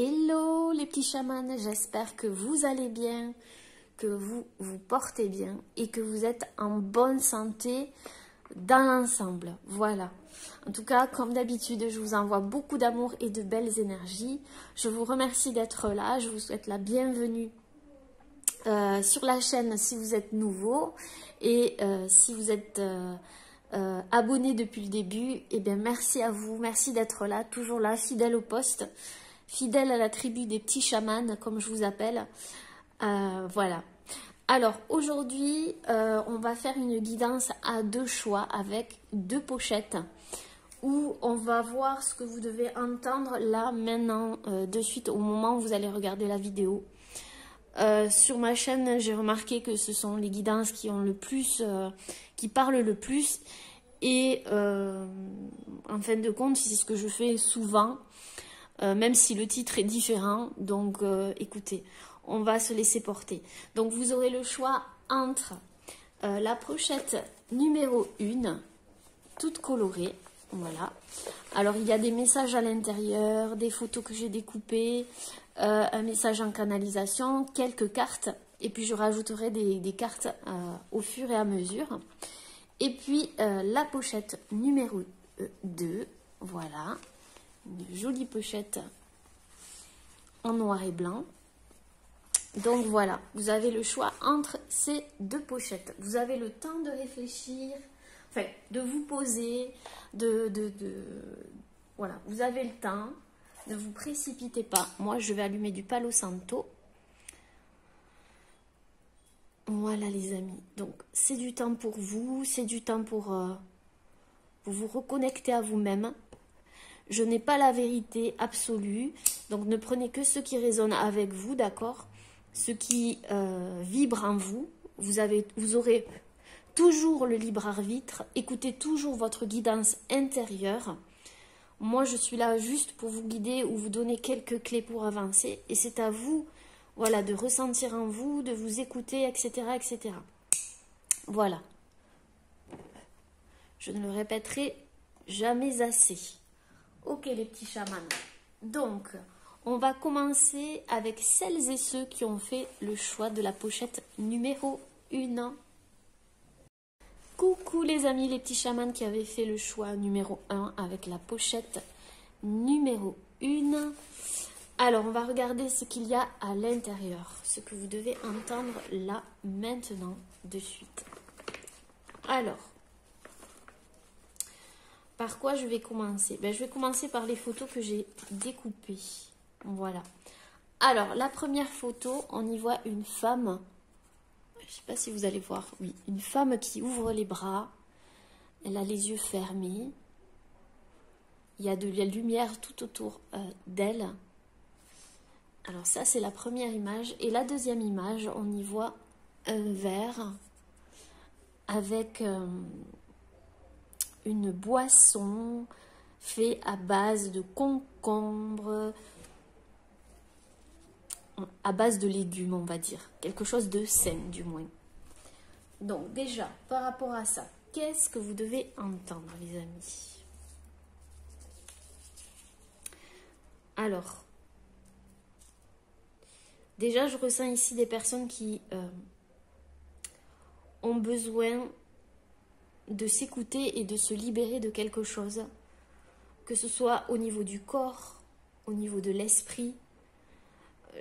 Hello les petits chamans, j'espère que vous allez bien, que vous vous portez bien et que vous êtes en bonne santé dans l'ensemble. Voilà. En tout cas, comme d'habitude, je vous envoie beaucoup d'amour et de belles énergies. Je vous remercie d'être là, je vous souhaite la bienvenue sur la chaîne si vous êtes nouveau et si vous êtes abonné depuis le début, eh bien merci à vous, merci d'être là, toujours là, fidèle au poste. Fidèle à la tribu des petits chamans, comme je vous appelle. Voilà. Alors, aujourd'hui, on va faire une guidance à deux choix avec deux pochettes où on va voir ce que vous devez entendre là, maintenant, de suite, au moment où vous allez regarder la vidéo. Sur ma chaîne, j'ai remarqué que ce sont les guidances qui ont le plus, qui parlent le plus. Et en fin de compte, c'est ce que je fais souvent. Même si le titre est différent, donc écoutez, on va se laisser porter. Donc vous aurez le choix entre la pochette numéro 1, toute colorée, voilà. Alors il y a des messages à l'intérieur, des photos que j'ai découpées, un message en canalisation, quelques cartes, et puis je rajouterai des cartes au fur et à mesure. Et puis la pochette numéro 2, voilà. Une jolie pochette en noir et blanc. Donc voilà, vous avez le choix entre ces deux pochettes. Vous avez le temps de réfléchir, enfin de vous poser, voilà, vous avez le temps, ne vous précipitez pas. Moi, je vais allumer du Palo Santo. Voilà les amis, donc c'est du temps pour vous, c'est du temps pour vous reconnecter à vous-même. Je n'ai pas la vérité absolue, donc ne prenez que ce qui résonne avec vous, d'accord? Ce qui vibre en vous. Vous aurez toujours le libre arbitre. Écoutez toujours votre guidance intérieure. Moi, je suis là juste pour vous guider ou vous donner quelques clés pour avancer. Et c'est à vous, voilà, de ressentir en vous, de vous écouter, etc., etc. Voilà. Je ne le répéterai jamais assez. Ok les petits chamans, donc on va commencer avec celles et ceux qui ont fait le choix de la pochette numéro 1. Coucou les amis les petits chamans qui avaient fait le choix numéro 1 avec la pochette numéro 1. Alors on va regarder ce qu'il y a à l'intérieur, ce que vous devez entendre là maintenant de suite. Alors, par quoi je vais commencer? Je vais commencer par les photos que j'ai découpées. Voilà. Alors, la première photo, on y voit une femme. Je ne sais pas si vous allez voir. Oui, une femme qui ouvre les bras. Elle a les yeux fermés. Il y a de la lumière tout autour d'elle. Alors ça, c'est la première image. Et la deuxième image, on y voit un verre avec... une boisson faite à base de concombre, à base de légumes, on va dire. Quelque chose de sain, du moins. Donc, déjà, par rapport à ça, qu'est-ce que vous devez entendre, les amis? Alors, déjà, je ressens ici des personnes qui ont besoin de s'écouter et de se libérer de quelque chose, que ce soit au niveau du corps, au niveau de l'esprit.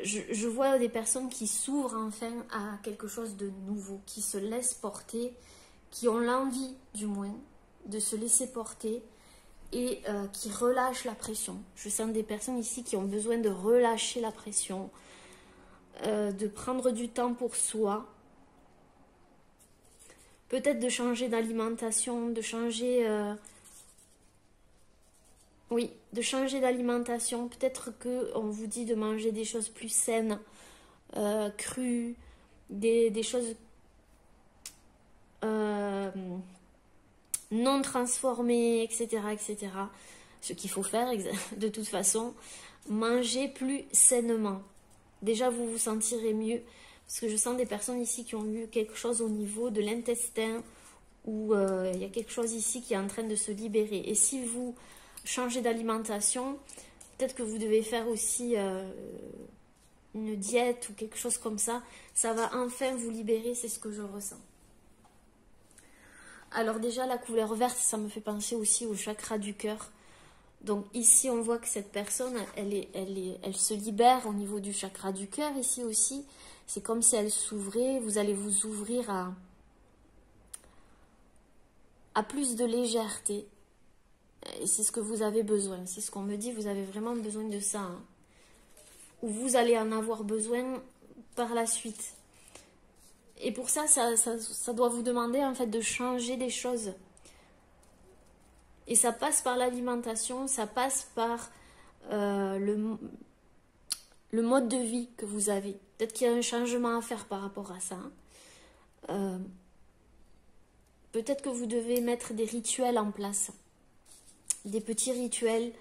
Je vois des personnes qui s'ouvrent enfin à quelque chose de nouveau, qui se laissent porter, qui ont l'envie du moins de se laisser porter et qui relâchent la pression. Je sens des personnes ici qui ont besoin de relâcher la pression, de prendre du temps pour soi. Peut-être de changer d'alimentation, de changer... oui, de changer d'alimentation. Peut-être qu'on vous dit de manger des choses plus saines, crues, des choses non transformées, etc., etc. Ce qu'il faut faire, de toute façon, manger plus sainement. Déjà, vous vous sentirez mieux. Parce que je sens des personnes ici qui ont eu quelque chose au niveau de l'intestin où il y a quelque chose ici qui est en train de se libérer. Et si vous changez d'alimentation, peut-être que vous devez faire aussi une diète ou quelque chose comme ça. Ça va enfin vous libérer, c'est ce que je ressens. Alors déjà, la couleur verte, ça me fait penser aussi au chakra du cœur. Donc ici, on voit que cette personne, elle se libère au niveau du chakra du cœur. Ici aussi, c'est comme si elle s'ouvrait. Vous allez vous ouvrir à plus de légèreté. Et c'est ce que vous avez besoin. C'est ce qu'on me dit, vous avez vraiment besoin de ça. Hein. Ou vous allez en avoir besoin par la suite. Et pour ça, ça doit vous demander en fait de changer des choses. Et ça passe par l'alimentation, ça passe par le mode de vie que vous avez. Peut-être qu'il y a un changement à faire par rapport à ça. Peut-être que vous devez mettre des rituels en place. Des petits rituels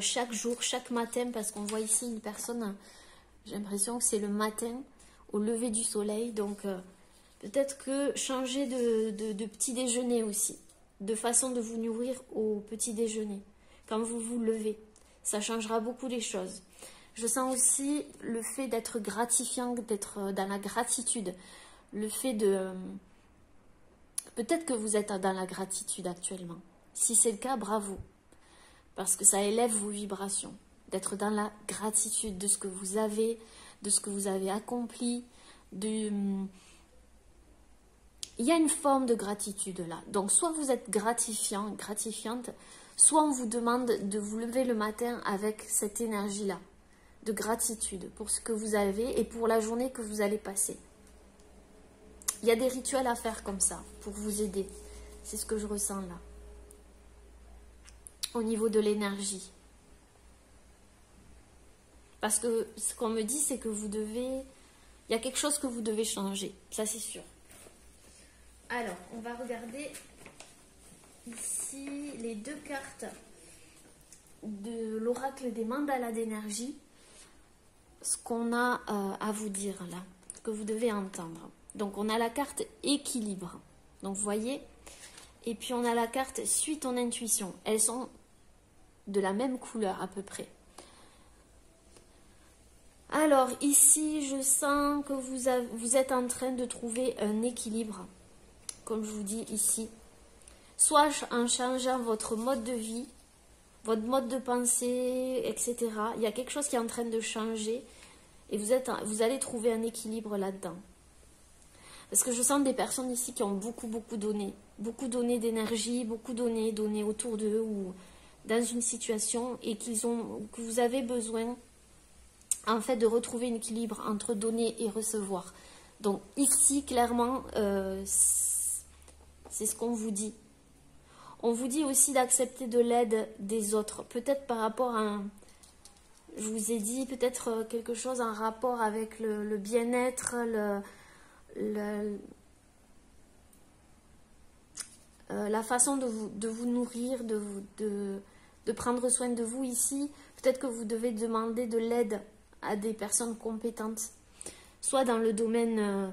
chaque jour, chaque matin, parce qu'on voit ici une personne, j'ai l'impression que c'est le matin, au lever du soleil. Donc peut-être que changer de petit déjeuner aussi. De façon de vous nourrir au petit déjeuner, quand vous vous levez. Ça changera beaucoup les choses. Je sens aussi le fait d'être gratifiant, d'être dans la gratitude. Le fait de... Peut-être que vous êtes dans la gratitude actuellement. Si c'est le cas, bravo. Parce que ça élève vos vibrations. D'être dans la gratitude de ce que vous avez, de ce que vous avez accompli, Il y a une forme de gratitude là. Donc, soit vous êtes gratifiant, gratifiante, soit on vous demande de vous lever le matin avec cette énergie-là, de gratitude pour ce que vous avez et pour la journée que vous allez passer. Il y a des rituels à faire comme ça pour vous aider. C'est ce que je ressens là. Au niveau de l'énergie. Parce que ce qu'on me dit, c'est que vous devez... Il y a quelque chose que vous devez changer. Ça, c'est sûr. Alors, on va regarder ici les deux cartes de l'oracle des mandalas d'énergie. Ce qu'on a à vous dire là, ce que vous devez entendre. Donc, on a la carte équilibre. Donc, vous voyez. Et puis, on a la carte suis ton intuition. Elles sont de la même couleur à peu près. Alors, ici, je sens que vous êtes en train de trouver un équilibre. Comme je vous dis ici, soit en changeant votre mode de vie, votre mode de pensée, etc. Il y a quelque chose qui est en train de changer et vous allez trouver un équilibre là-dedans. Parce que je sens des personnes ici qui ont beaucoup donné d'énergie, beaucoup donné autour d'eux ou dans une situation et que vous avez besoin en fait de retrouver un équilibre entre donner et recevoir. Donc ici, clairement, c'est ce qu'on vous dit. On vous dit aussi d'accepter de l'aide des autres. Peut-être par rapport à, je vous ai dit, peut-être quelque chose en rapport avec le bien-être, la façon de vous nourrir, de prendre soin de vous ici. Peut-être que vous devez demander de l'aide à des personnes compétentes. Soit dans le domaine...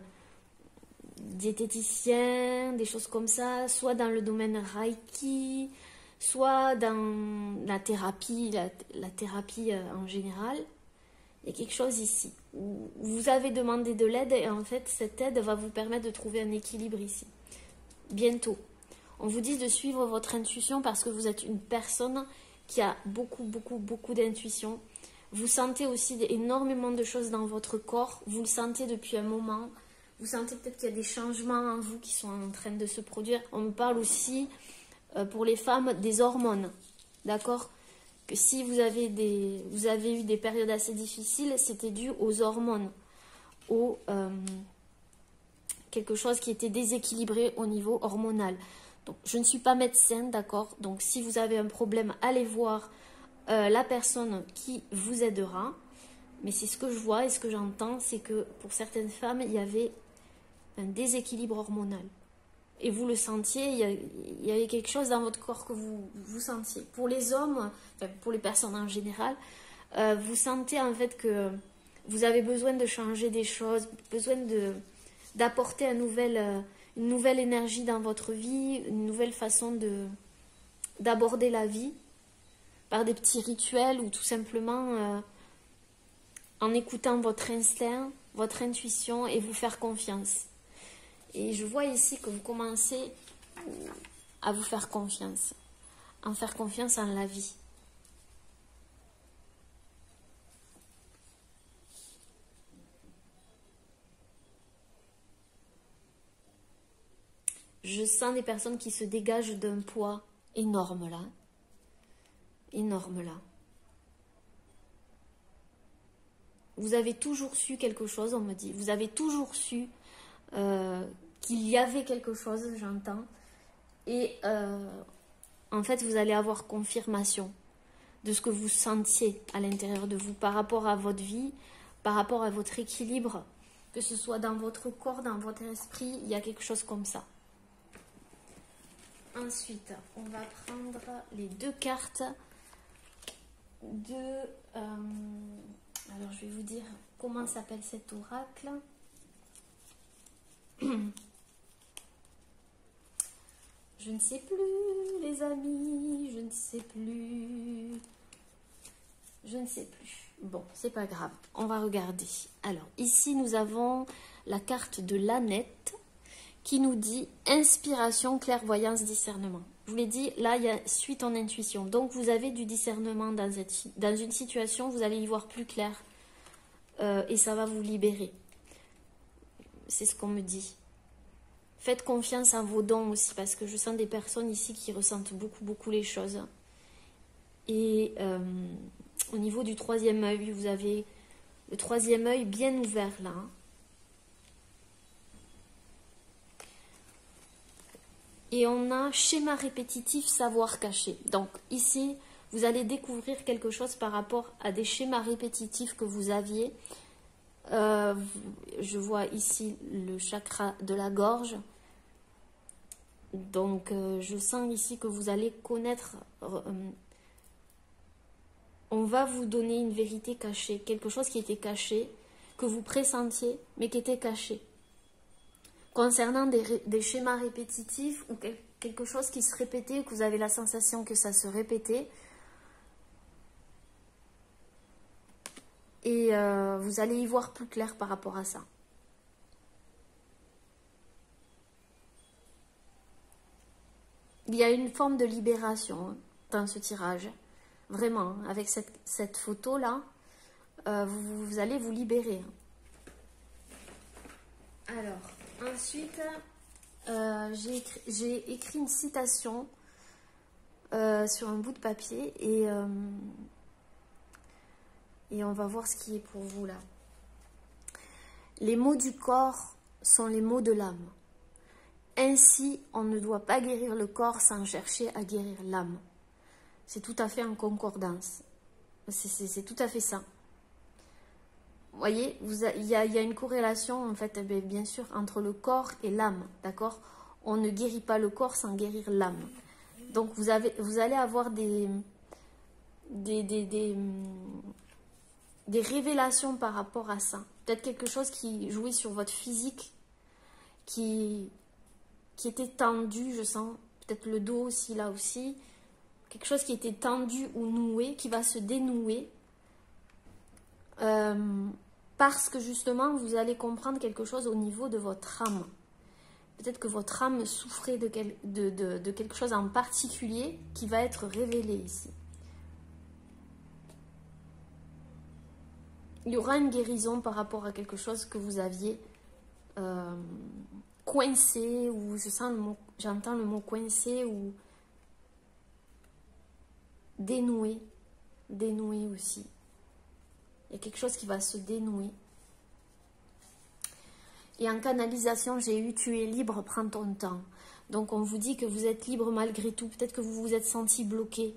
diététicien, des choses comme ça, soit dans le domaine Reiki, soit dans la thérapie, la thérapie en général. Il y a quelque chose ici où vous avez demandé de l'aide et en fait cette aide va vous permettre de trouver un équilibre ici. Bientôt. On vous dit de suivre votre intuition parce que vous êtes une personne qui a beaucoup d'intuition. Vous sentez aussi énormément de choses dans votre corps. Vous le sentez depuis un moment. Vous sentez peut-être qu'il y a des changements en vous qui sont en train de se produire. On me parle aussi, pour les femmes, des hormones. D'accord? Que si vous avez eu des périodes assez difficiles, c'était dû aux hormones. Quelque chose qui était déséquilibré au niveau hormonal. Donc, je ne suis pas médecin, d'accord? Donc, si vous avez un problème, allez voir la personne qui vous aidera. Mais c'est ce que je vois et ce que j'entends, c'est que pour certaines femmes, il y avait un déséquilibre hormonal. Et vous le sentiez, il y avait quelque chose dans votre corps que vous sentiez. Pour les hommes, enfin pour les personnes en général, vous sentez en fait que vous avez besoin de changer des choses, besoin d'apporter une nouvelle énergie dans votre vie, une nouvelle façon d'aborder la vie. par des petits rituels ou tout simplement en écoutant votre instinct, votre intuition et vous faire confiance. Et je vois ici que vous commencez à vous faire confiance, en faire confiance en la vie. Je sens des personnes qui se dégagent d'un poids énorme là. Énorme là. Vous avez toujours su quelque chose, on me dit. Vous avez toujours su qu'il y avait quelque chose, j'entends. Et en fait, vous allez avoir confirmation de ce que vous sentiez à l'intérieur de vous par rapport à votre vie, par rapport à votre équilibre, que ce soit dans votre corps, dans votre esprit, il y a quelque chose comme ça. Ensuite, on va prendre les deux cartes de... alors, je vais vous dire comment s'appelle cet oracle. Je ne sais plus, les amis, je ne sais plus. Je ne sais plus. Bon, c'est pas grave, on va regarder. Alors, ici, nous avons la carte de l'ânette qui nous dit inspiration, clairvoyance, discernement. Je vous l'ai dit, là, il y a suite en intuition. Donc, vous avez du discernement dans une situation, vous allez y voir plus clair et ça va vous libérer. C'est ce qu'on me dit. Faites confiance en vos dons aussi, parce que je sens des personnes ici qui ressentent beaucoup les choses. Et au niveau du troisième œil, vous avez le troisième œil bien ouvert là. Et on a schéma répétitif, savoir caché. Donc ici, vous allez découvrir quelque chose par rapport à des schémas répétitifs que vous aviez. Je vois ici le chakra de la gorge. Donc je sens ici que vous allez connaître... on va vous donner une vérité cachée. Quelque chose qui était caché, que vous pressentiez, mais qui était caché. Concernant des schémas répétitifs ou quelque chose qui se répétait, que vous avez la sensation que ça se répétait. Et vous allez y voir plus clair par rapport à ça. Il y a une forme de libération dans ce tirage. Vraiment, avec cette photo-là, vous allez vous libérer. Alors... Ensuite, j'ai écrit une citation sur un bout de papier et on va voir ce qui est pour vous là. Les mots du corps sont les mots de l'âme. Ainsi, on ne doit pas guérir le corps sans chercher à guérir l'âme. C'est tout à fait en concordance. C'est tout à fait ça. Vous voyez, il y a une corrélation, en fait, bien sûr, entre le corps et l'âme, d'accord? On ne guérit pas le corps sans guérir l'âme. Donc, vous allez avoir des révélations par rapport à ça. Peut-être quelque chose qui jouait sur votre physique, qui était tendu, je sens. Peut-être le dos aussi, là aussi. Quelque chose qui était tendu ou noué, qui va se dénouer. Parce que justement, vous allez comprendre quelque chose au niveau de votre âme. Peut-être que votre âme souffrait de quelque chose en particulier qui va être révélé ici. Il y aura une guérison par rapport à quelque chose que vous aviez coincé, ou j'entends le mot coincé, ou dénoué aussi. Il y a quelque chose qui va se dénouer. Et en canalisation, j'ai eu « Tu es libre, prends ton temps ». Donc on vous dit que vous êtes libre malgré tout. Peut-être que vous vous êtes senti bloqué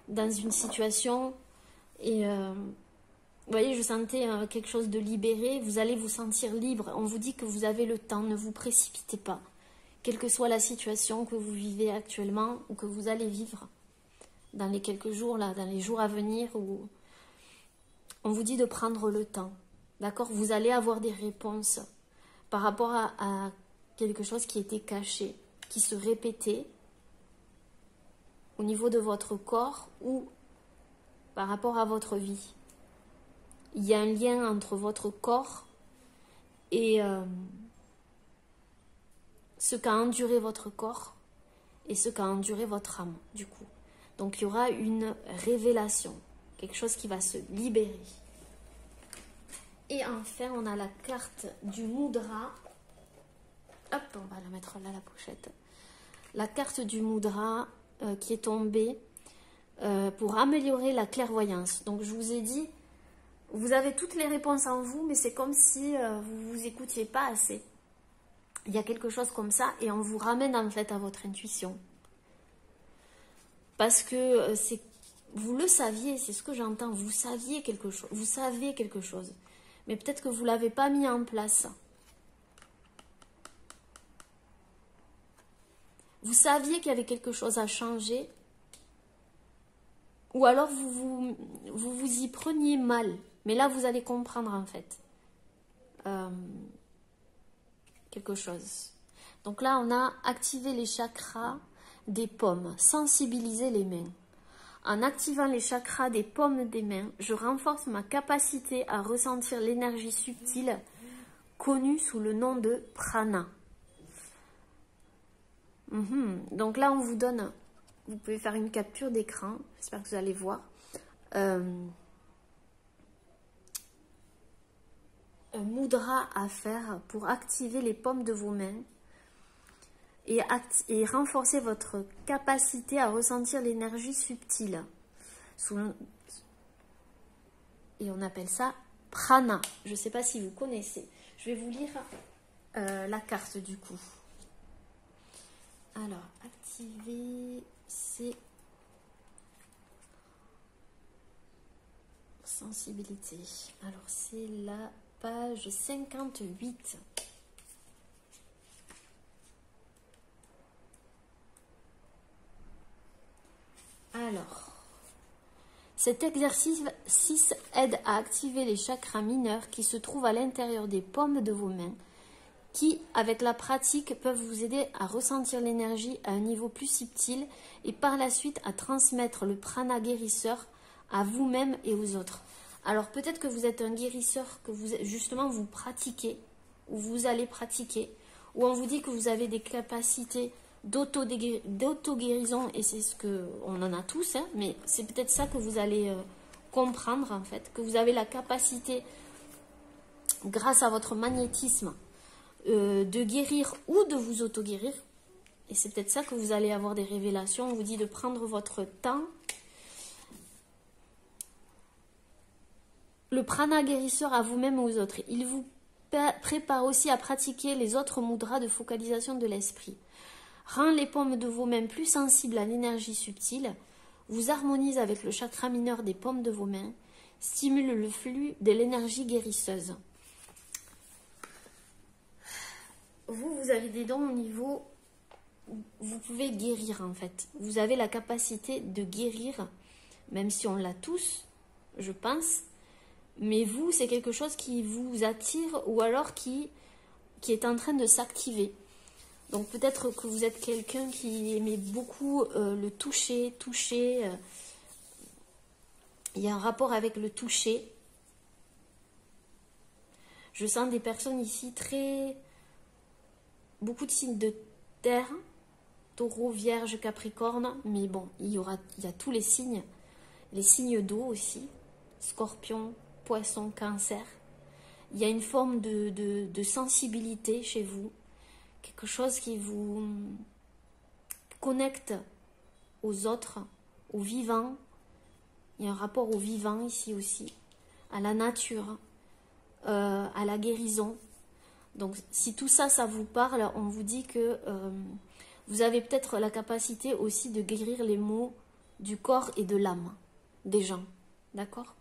dans une situation. Et vous voyez, je sentais quelque chose de libéré. Vous allez vous sentir libre. On vous dit que vous avez le temps, ne vous précipitez pas. Quelle que soit la situation que vous vivez actuellement ou que vous allez vivre dans les quelques jours, là, dans les jours à venir, où on vous dit de prendre le temps, d'accord? Vous allez avoir des réponses par rapport à quelque chose qui était caché, qui se répétait au niveau de votre corps ou par rapport à votre vie. Il y a un lien entre votre corps et ce qu'a enduré votre corps et ce qu'a enduré votre âme, du coup. Donc, il y aura une révélation, quelque chose qui va se libérer. Et enfin, on a la carte du Mudra. Hop, on va la mettre là, la pochette. La carte du Mudra qui est tombée pour améliorer la clairvoyance. Donc, je vous ai dit, vous avez toutes les réponses en vous, mais c'est comme si vous vous écoutiez pas assez. Il y a quelque chose comme ça et on vous ramène en fait à votre intuition. Parce que vous le saviez, c'est ce que j'entends, vous saviez quelque chose, vous savez quelque chose. Mais peut-être que vous ne l'avez pas mis en place. Vous saviez qu'il y avait quelque chose à changer. Ou alors vous y preniez mal. Mais là, vous allez comprendre en fait. Quelque chose. Donc là, on a activé les chakras des pommes, sensibiliser les mains. En activant les chakras des pommes des mains, je renforce ma capacité à ressentir l'énergie subtile connue sous le nom de prana. Donc là, on vous donne, vous pouvez faire une capture d'écran, j'espère que vous allez voir. Un mudra à faire pour activer les pommes de vos mains et renforcer votre capacité à ressentir l'énergie subtile. Et on appelle ça prana. Je ne sais pas si vous connaissez. Je vais vous lire la carte du coup. Alors, activer, c'est sensibilité. Alors, c'est la page 58. Alors, cet exercice aide à activer les chakras mineurs qui se trouvent à l'intérieur des paumes de vos mains, qui, avec la pratique, peuvent vous aider à ressentir l'énergie à un niveau plus subtil et par la suite à transmettre le prana guérisseur à vous-même et aux autres. Alors peut-être que vous êtes un guérisseur, que vous pratiquez, ou vous allez pratiquer, ou on vous dit que vous avez des capacités d'auto-guérison, et c'est ce qu'on en a tous, hein, mais c'est peut-être ça que vous allez comprendre en fait, que vous avez la capacité, grâce à votre magnétisme, de guérir ou de vous auto-guérir. Et c'est peut-être ça que vous allez avoir des révélations. On vous dit de prendre votre temps. Le prana guérisseur à vous-même ou aux autres. Il vous prépare aussi à pratiquer les autres mudras de focalisation de l'esprit. Rend les paumes de vos mains plus sensibles à l'énergie subtile. Vous harmonise avec le chakra mineur des paumes de vos mains. Stimule le flux de l'énergie guérisseuse. Vous avez des dons au niveau, vous pouvez guérir en fait. Vous avez la capacité de guérir, même si on l'a tous, je pense. Mais vous, c'est quelque chose qui vous attire ou alors qui est en train de s'activer. Donc peut-être que vous êtes quelqu'un qui aimait beaucoup le toucher. Il y a un rapport avec le toucher. Je sens des personnes ici beaucoup de signes de terre, taureau, vierge, capricorne, mais bon, il y a tous les signes d'eau aussi, scorpion, poisson, cancer. Il y a une forme de sensibilité chez vous, quelque chose qui vous connecte aux autres, aux vivants. Il y a un rapport au vivant ici aussi, à la nature, à la guérison. Donc, si tout ça, ça vous parle, on vous dit que vous avez peut-être la capacité aussi de guérir les maux du corps et de l'âme des gens. D'accord?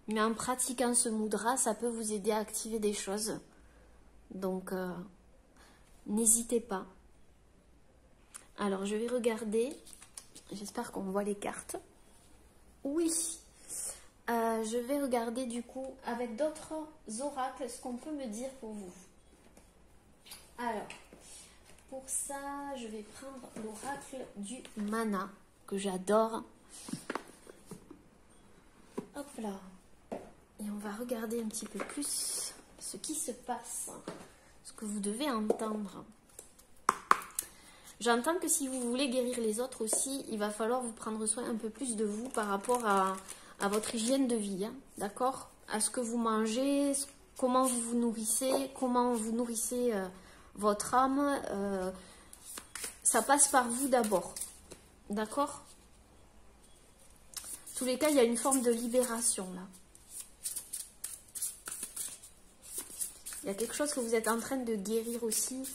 Mais en pratiquant ce mudra, ça peut vous aider à activer des choses. Donc, n'hésitez pas. Alors, je vais regarder. J'espère qu'on voit les cartes. Oui. Je vais regarder du coup avec d'autres oracles ce qu'on peut me dire pour vous. Alors, pour ça, je vais prendre l'oracle du mana, que j'adore. Hop là. Et on va regarder un petit peu plus ce qui se passe, ce que vous devez entendre. J'entends que si vous voulez guérir les autres aussi, il va falloir vous prendre soin un peu plus de vous par rapport à votre hygiène de vie, hein, d'accord? À ce que vous mangez, comment vous vous nourrissez, comment vous nourrissez votre âme. Ça passe par vous d'abord, d'accord? En tous les cas, il y a une forme de libération là. Il y a quelque chose que vous êtes en train de guérir aussi.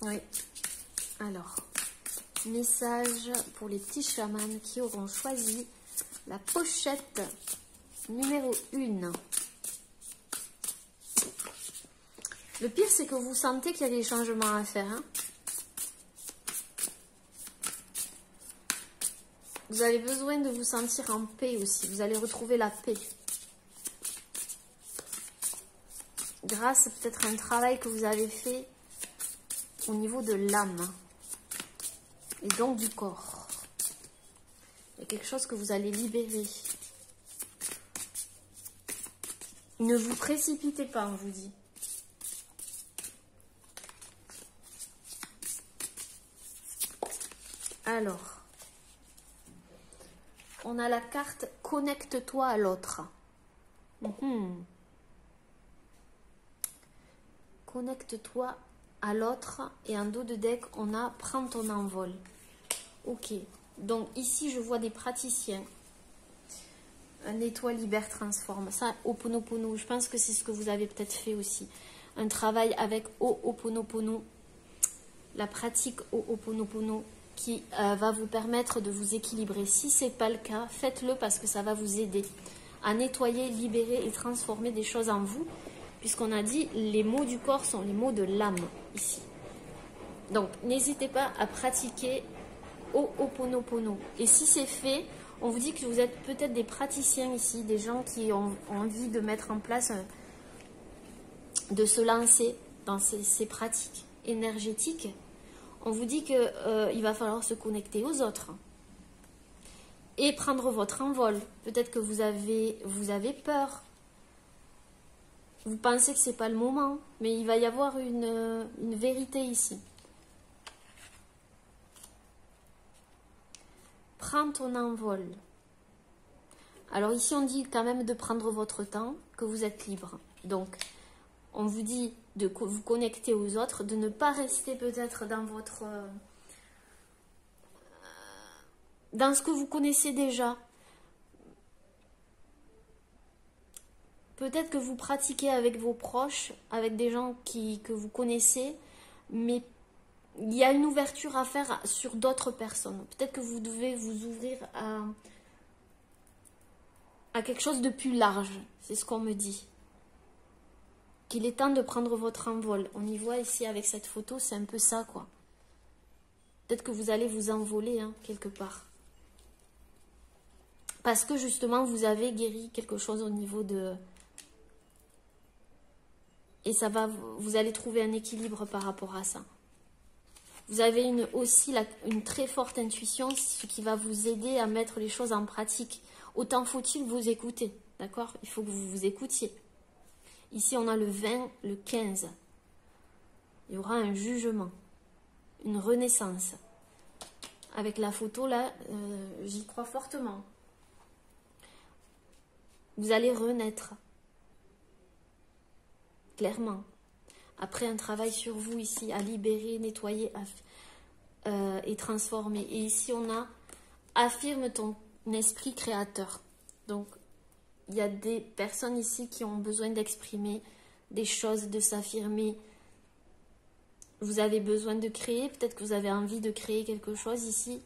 Oui. Alors, message pour les petits chamans qui auront choisi la pochette numéro 1. Le pire, c'est que vous sentez qu'il y a des changements à faire. Hein. Vous avez besoin de vous sentir en paix aussi. Vous allez retrouver la paix. Grâce peut-être à un travail que vous avez fait au niveau de l'âme. Et donc du corps. Il y a quelque chose que vous allez libérer. Ne vous précipitez pas, on vous dit. Alors, on a la carte « Connecte-toi à l'autre ». Connecte-toi à l'autre. Et en dos de deck, on a « Prends ton envol ». Ok. Donc ici, je vois des praticiens. Nettoie, libère, transforme. Ça, Ho'oponopono, je pense que c'est ce que vous avez peut-être fait aussi. Un travail avec Ho'oponopono. La pratique Ho'oponopono qui va vous permettre de vous équilibrer. Si ce n'est pas le cas, faites-le parce que ça va vous aider à nettoyer, libérer et transformer des choses en vous. Puisqu'on a dit, les mots du corps sont les mots de l'âme ici. Donc, n'hésitez pas à pratiquer Ho'oponopono. Et si c'est fait, on vous dit que vous êtes peut-être des praticiens ici, des gens qui ont envie de mettre en place, de se lancer dans ces pratiques énergétiques. On vous dit qu'il va falloir se connecter aux autres et prendre votre envol. Peut-être que vous avez peur. Vous pensez que ce n'est pas le moment, mais il va y avoir une vérité ici. Prends ton envol. Alors ici, on dit quand même de prendre votre temps, que vous êtes libre. Donc, on vous dit de vous connecter aux autres, de ne pas rester peut-être dans dans ce que vous connaissez déjà. Peut-être que vous pratiquez avec vos proches, avec des gens que vous connaissez, mais il y a une ouverture à faire sur d'autres personnes. Peut-être que vous devez vous ouvrir à quelque chose de plus large. C'est ce qu'on me dit. Qu'il est temps de prendre votre envol. On y voit ici avec cette photo, c'est un peu ça, quoi. Peut-être que vous allez vous envoler, hein, quelque part. Parce que justement, vous avez guéri quelque chose au niveau de... Et ça va, vous allez trouver un équilibre par rapport à ça. Vous avez aussi une très forte intuition, ce qui va vous aider à mettre les choses en pratique. Autant faut-il vous écouter, d'accord? Il faut que vous vous écoutiez. Ici, on a le 20, le 15. Il y aura un jugement, une renaissance. Avec la photo, là, j'y crois fortement. Vous allez renaître. Clairement. Après un travail sur vous ici, à libérer, nettoyer et transformer. Et ici, on a affirme ton esprit créateur. Donc, il y a des personnes ici qui ont besoin d'exprimer des choses, de s'affirmer. Vous avez besoin de créer. Peut-être que vous avez envie de créer quelque chose ici.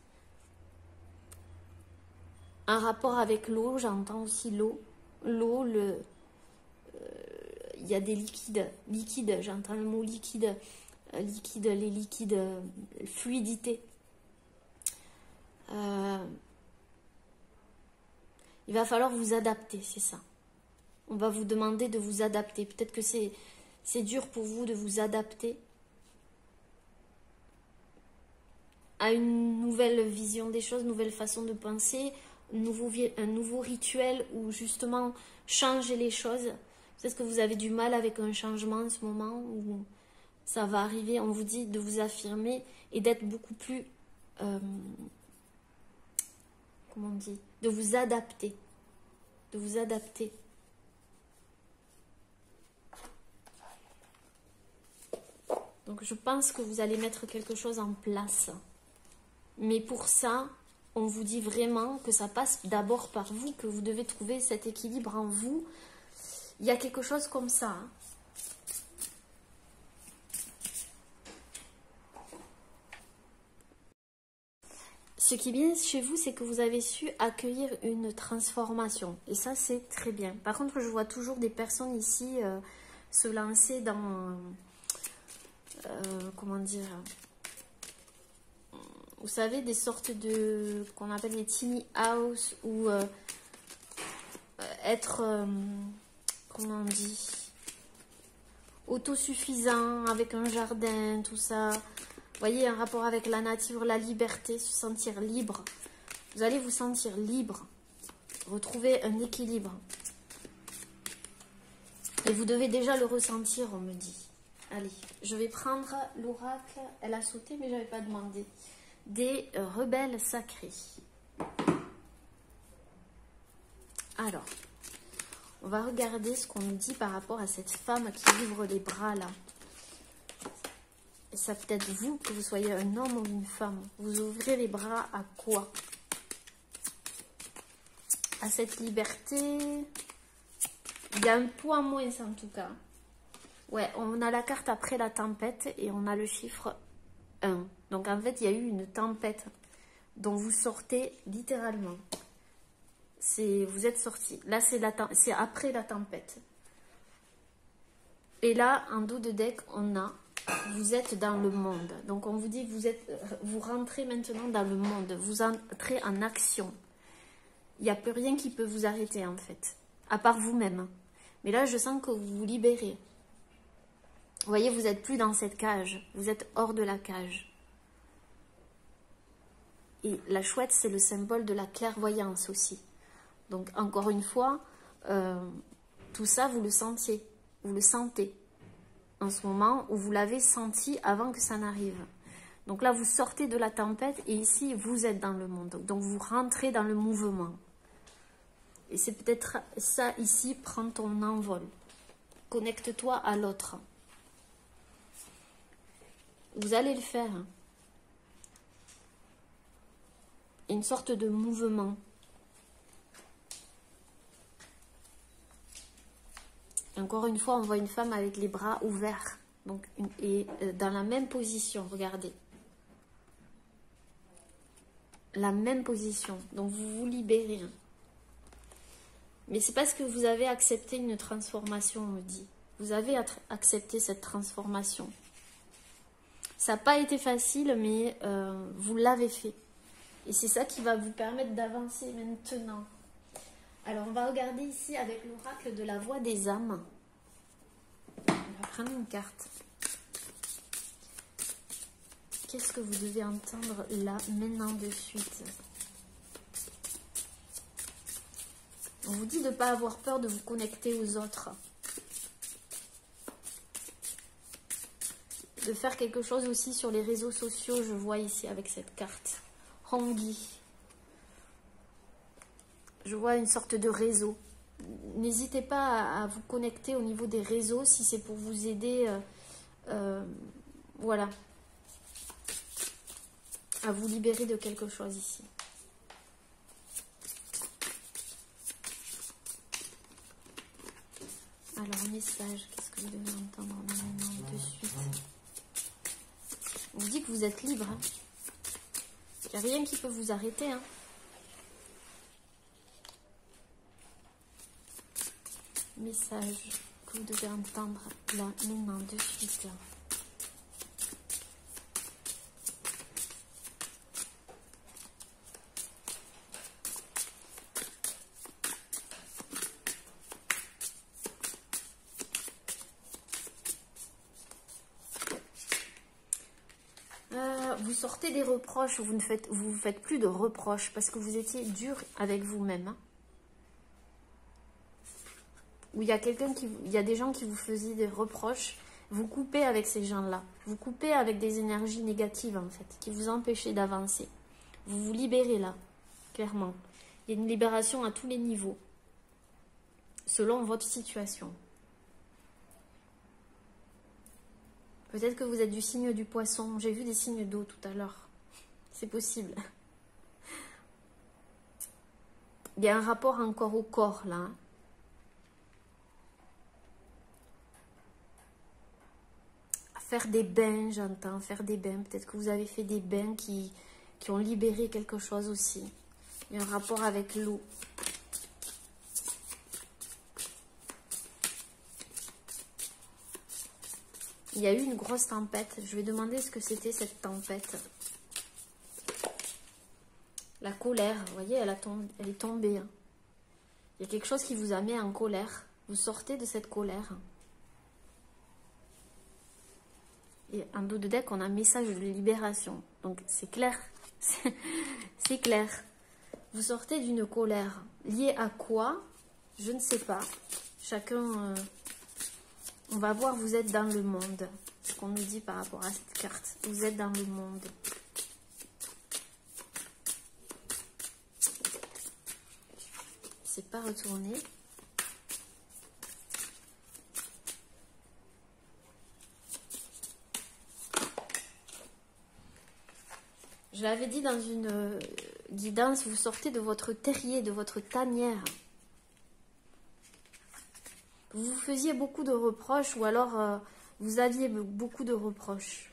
Un rapport avec l'eau, j'entends aussi l'eau. L'eau, il y a des liquides, j'entends le mot liquide, les liquides, fluidité. Il va falloir vous adapter, c'est ça. On va vous demander de vous adapter. Peut-être que c'est dur pour vous de vous adapter à une nouvelle vision des choses, nouvelle façon de penser, un nouveau rituel ou justement changer les choses. Peut-être que vous avez du mal avec un changement en ce moment où ça va arriver. On vous dit de vous affirmer et d'être beaucoup plus... comment on dit? De vous adapter. De vous adapter. Donc je pense que vous allez mettre quelque chose en place. Mais pour ça, on vous dit vraiment que ça passe d'abord par vous, que vous devez trouver cet équilibre en vous. Il y a quelque chose comme ça. Hein. Ce qui est bien chez vous, c'est que vous avez su accueillir une transformation. Et ça, c'est très bien. Par contre, je vois toujours des personnes ici se lancer dans... comment dire, vous savez, des sortes de, qu'on appelle les tiny house, ou être, comment on dit, autosuffisant, avec un jardin, tout ça. Vous voyez, un rapport avec la nature, la liberté, se sentir libre. Vous allez vous sentir libre, retrouver un équilibre. Et vous devez déjà le ressentir, on me dit. Allez, je vais prendre l'oracle. Elle a sauté, mais je n'avais pas demandé. Des rebelles sacrés. Alors, on va regarder ce qu'on nous dit par rapport à cette femme qui ouvre les bras là. Et ça peut être vous, que vous soyez un homme ou une femme. Vous ouvrez les bras à quoi? À cette liberté. Il y a un poids moins en tout cas. Ouais, on a la carte après la tempête et on a le chiffre 1. Donc en fait, il y a eu une tempête dont vous sortez littéralement. Vous êtes sorti. Là, c'est après la tempête. Et là, en dos de deck, on a vous êtes dans le monde. Donc on vous dit vous rentrez maintenant dans le monde. Vous entrez en action. Il n'y a plus rien qui peut vous arrêter en fait. À part vous-même. Mais là, je sens que vous vous libérez. Vous voyez, vous n'êtes plus dans cette cage. Vous êtes hors de la cage. Et la chouette, c'est le symbole de la clairvoyance aussi. Donc, encore une fois, tout ça, vous le sentiez. Vous le sentez. En ce moment où vous l'avez senti avant que ça n'arrive. Donc là, vous sortez de la tempête et ici, vous êtes dans le monde. Donc, vous rentrez dans le mouvement. Et c'est peut-être ça ici, prends ton envol. Connecte-toi à l'autre. Vous allez le faire. Une sorte de mouvement. Encore une fois, on voit une femme avec les bras ouverts. Donc, et dans la même position, regardez. La même position. Donc, vous vous libérez. Mais c'est parce que vous avez accepté une transformation, on me dit. Vous avez accepté cette transformation. Ça n'a pas été facile, mais vous l'avez fait. Et c'est ça qui va vous permettre d'avancer maintenant. Alors, on va regarder ici avec l'oracle de la voix des âmes. On va prendre une carte. Qu'est-ce que vous devez entendre là, maintenant, de suite? On vous dit de ne pas avoir peur de vous connecter aux autres. De faire quelque chose aussi sur les réseaux sociaux, je vois ici avec cette carte. Hongi. Je vois une sorte de réseau. N'hésitez pas à vous connecter au niveau des réseaux si c'est pour vous aider, voilà, à vous libérer de quelque chose ici. Alors, message, qu'est-ce que vous devez entendre maintenant de suite? On vous dit que vous êtes libre. Hein. Il n'y a rien qui peut vous arrêter. Hein. Message que vous devez entendre là, maintenant, de suite. Vous sortez des reproches, vous vous faites plus de reproches parce que vous étiez dur avec vous-même. Hein. Où il y a il y a des gens qui vous faisaient des reproches. Vous coupez avec ces gens-là. Vous coupez avec des énergies négatives en fait, qui vous empêchaient d'avancer. Vous vous libérez là, clairement. Il y a une libération à tous les niveaux, selon votre situation. Peut-être que vous êtes du signe du poisson. J'ai vu des signes d'eau tout à l'heure. C'est possible. Il y a un rapport encore au corps là. Hein. Faire des bains, j'entends. Faire des bains. Peut-être que vous avez fait des bains qui ont libéré quelque chose aussi. Il y a un rapport avec l'eau. Il y a eu une grosse tempête. Je vais demander ce que c'était cette tempête. La colère, vous voyez, elle est tombée. Hein. Il y a quelque chose qui vous a mis en colère. Vous sortez de cette colère. Et en dos de deck, on a un message de libération. Donc c'est clair. C'est clair. Vous sortez d'une colère. Liée à quoi? Je ne sais pas. Chacun... on va voir, vous êtes dans le monde. Ce qu'on nous dit par rapport à cette carte. Vous êtes dans le monde. C'est pas retourné. Je l'avais dit dans une guidance, vous sortez de votre terrier, de votre tanière. Vous vous faisiez beaucoup de reproches ou alors vous aviez beaucoup de reproches.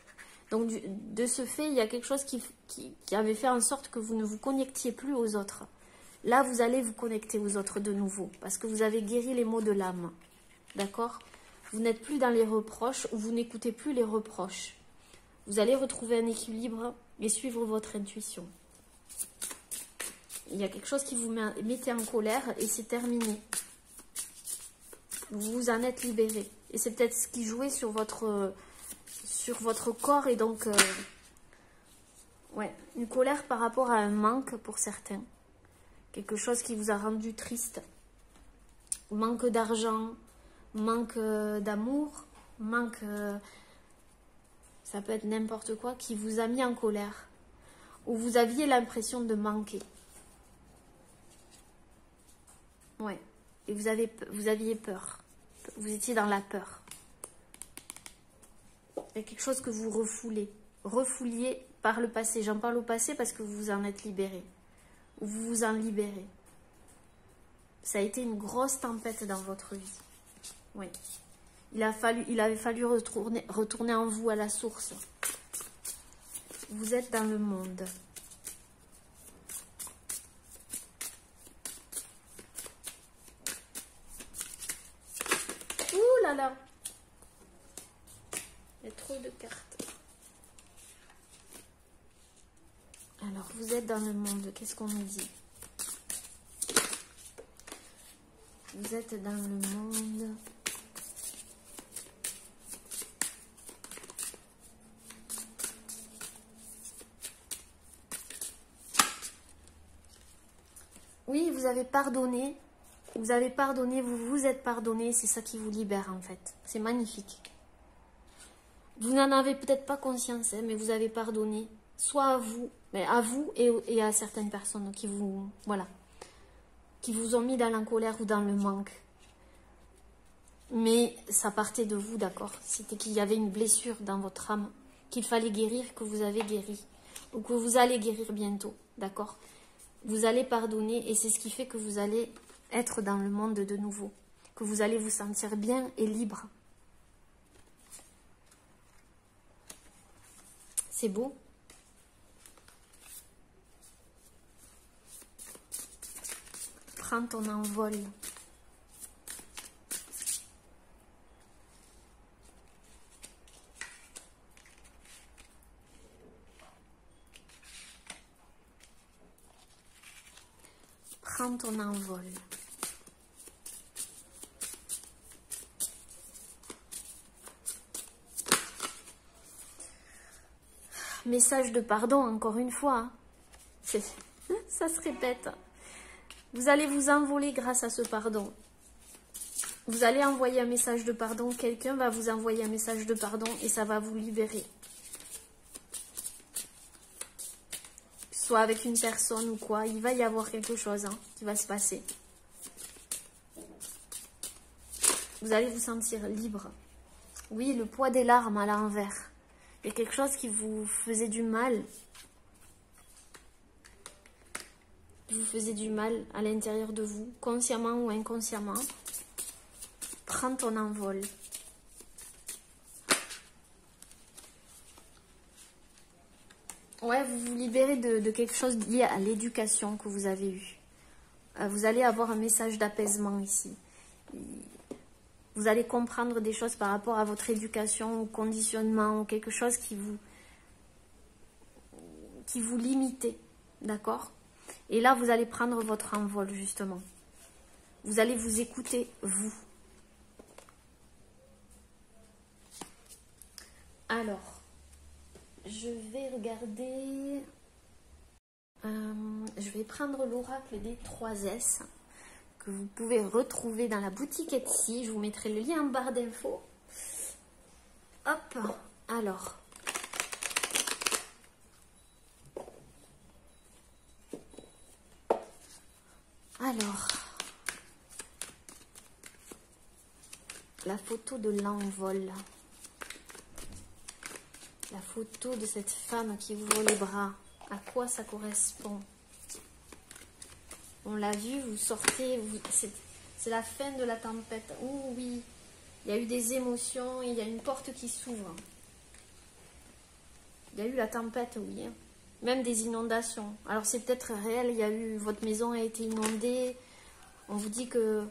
Donc de ce fait, il y a quelque chose qui avait fait en sorte que vous ne vous connectiez plus aux autres. Là, vous allez vous connecter aux autres de nouveau parce que vous avez guéri les maux de l'âme. D'accord? Vous n'êtes plus dans les reproches ou vous n'écoutez plus les reproches. Vous allez retrouver un équilibre et suivre votre intuition. Il y a quelque chose qui vous mettez en colère et c'est terminé. Vous vous en êtes libéré. Et c'est peut-être ce qui jouait sur votre corps. Et donc, ouais, une colère par rapport à un manque pour certains. Quelque chose qui vous a rendu triste. Manque d'argent, manque d'amour, manque... ça peut être n'importe quoi qui vous a mis en colère. Ou vous aviez l'impression de manquer. Ouais. Et vous aviez peur. Vous étiez dans la peur. Il y a quelque chose que vous refouliez par le passé. J'en parle au passé parce que vous vous en êtes libéré. Ou vous vous en libérez. Ça a été une grosse tempête dans votre vie. Oui. Il avait fallu retourner en vous à la source. Vous êtes dans le monde. Ouh là là. Il y a trop de cartes. Alors, vous êtes dans le monde. Qu'est-ce qu'on nous dit? Vous êtes dans le monde. Oui, vous avez pardonné. Vous avez pardonné, vous vous êtes pardonné. C'est ça qui vous libère en fait. C'est magnifique. Vous n'en avez peut-être pas conscience, hein, mais vous avez pardonné. Soit à vous, mais à vous et à certaines personnes qui vous, voilà, qui vous ont mis dans la colère ou dans le manque. Mais ça partait de vous, d'accord? C'était qu'il y avait une blessure dans votre âme, qu'il fallait guérir, que vous avez guéri, ou que vous allez guérir bientôt, d'accord? Vous allez pardonner et c'est ce qui fait que vous allez être dans le monde de nouveau, que vous allez vous sentir bien et libre. C'est beau. Prends ton envol. Prends ton envol. Message de pardon, encore une fois. Hein. Ça se répète. Vous allez vous envoler grâce à ce pardon. Vous allez envoyer un message de pardon. Quelqu'un va vous envoyer un message de pardon et ça va vous libérer. Soit avec une personne ou quoi. Il va y avoir quelque chose hein, qui va se passer. Vous allez vous sentir libre. Oui, le poids des larmes à l'envers. Il y a quelque chose qui vous faisait du mal. Qui vous faisait du mal à l'intérieur de vous, consciemment ou inconsciemment. Prends ton envol. Ouais, vous vous libérez de quelque chose lié à l'éducation que vous avez eue. Vous allez avoir un message d'apaisement ici. Vous allez comprendre des choses par rapport à votre éducation, au conditionnement, ou quelque chose qui vous limitait. D'accord ? Et là, vous allez prendre votre envol, justement. Vous allez vous écouter, vous. Alors, je vais regarder... je vais prendre l'oracle des 3S que vous pouvez retrouver dans la boutique Etsy. Je vous mettrai le lien en barre d'infos. Hop, alors... Alors, la photo de l'envol. La photo de cette femme qui ouvre les bras. À quoi ça correspond? On l'a vu, vous sortez, c'est la fin de la tempête. Oh oui, il y a eu des émotions, il y a une porte qui s'ouvre. Il y a eu la tempête, oui. Même des inondations. Alors c'est peut-être réel, il y a eu, votre maison a été inondée. On vous dit que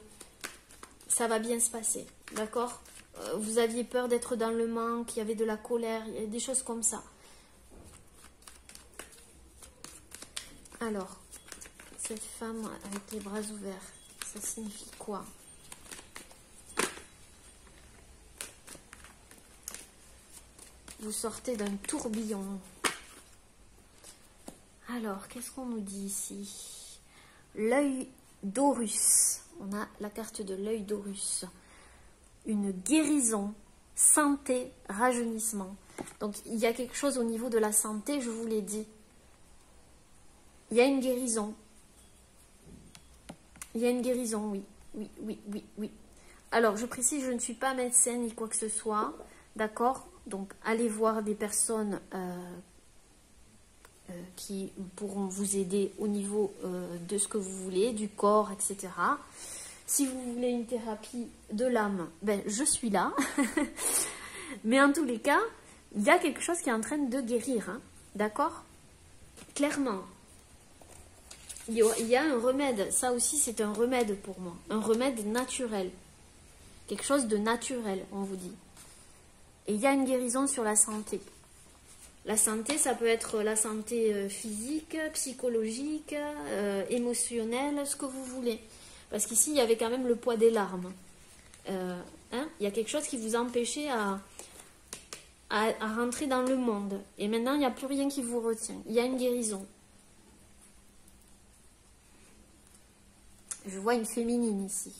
ça va bien se passer, d'accord? Vous aviez peur d'être dans le manque, il y avait de la colère, il y a des choses comme ça. Alors, cette femme avec les bras ouverts, ça signifie quoi? Vous sortez d'un tourbillon. Alors, qu'est-ce qu'on nous dit ici? L'œil d'Horus. On a la carte de l'œil d'Horus. Une guérison, santé, rajeunissement. Donc, il y a quelque chose au niveau de la santé, je vous l'ai dit. Il y a une guérison. Il y a une guérison, oui. Oui, oui, oui, oui. Alors, je précise, je ne suis pas médecin ni quoi que ce soit. D'accord? Donc, allez voir des personnes qui pourront vous aider au niveau de ce que vous voulez, du corps, etc. Si vous voulez une thérapie de l'âme, ben, je suis là. Mais en tous les cas, il y a quelque chose qui est en train de guérir. Hein, d'accord? Clairement. Il y a un remède. Ça aussi, c'est un remède pour moi. Un remède naturel. Quelque chose de naturel, on vous dit. Et il y a une guérison sur la santé. La santé, ça peut être la santé physique, psychologique, émotionnelle, ce que vous voulez. Parce qu'ici, il y avait quand même le poids des larmes. Hein? Il y a quelque chose qui vous empêchait à rentrer dans le monde. Et maintenant, il n'y a plus rien qui vous retient. Il y a une guérison. Je vois une féminine ici.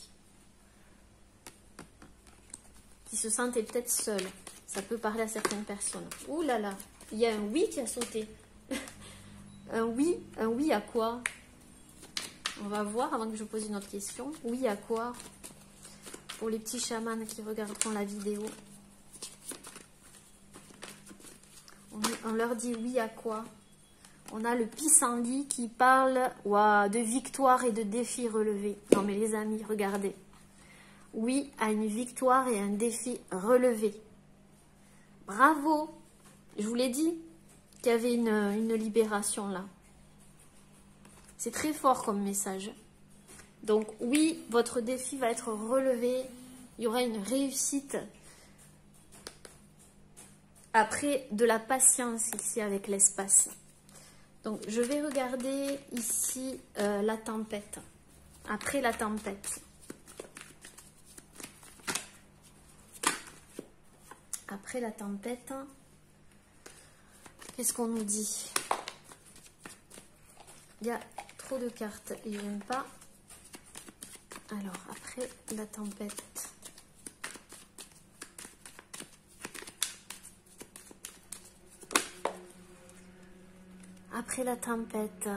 Qui se sentait peut-être seule. Ça peut parler à certaines personnes. Ouh là là, il y a un oui qui a sauté. Un oui à quoi? On va voir avant que je pose une autre question. Oui à quoi? Pour les petits chamans qui regarderont la vidéo. On leur dit oui à quoi? On a le pissenlit qui parle de victoire et de défis relevés. Non mais les amis, regardez. Oui à une victoire et un défi relevé. Bravo! Je vous l'ai dit qu'il y avait une libération là. C'est très fort comme message. Donc oui, votre défi va être relevé. Il y aura une réussite. Après, de la patience ici avec l'espace. Donc je vais regarder ici la tempête. Après la tempête. Après la tempête. Qu'est-ce qu'on nous dit? Il y a trop de cartes et j'aime pas. Alors, après la tempête. Après la tempête,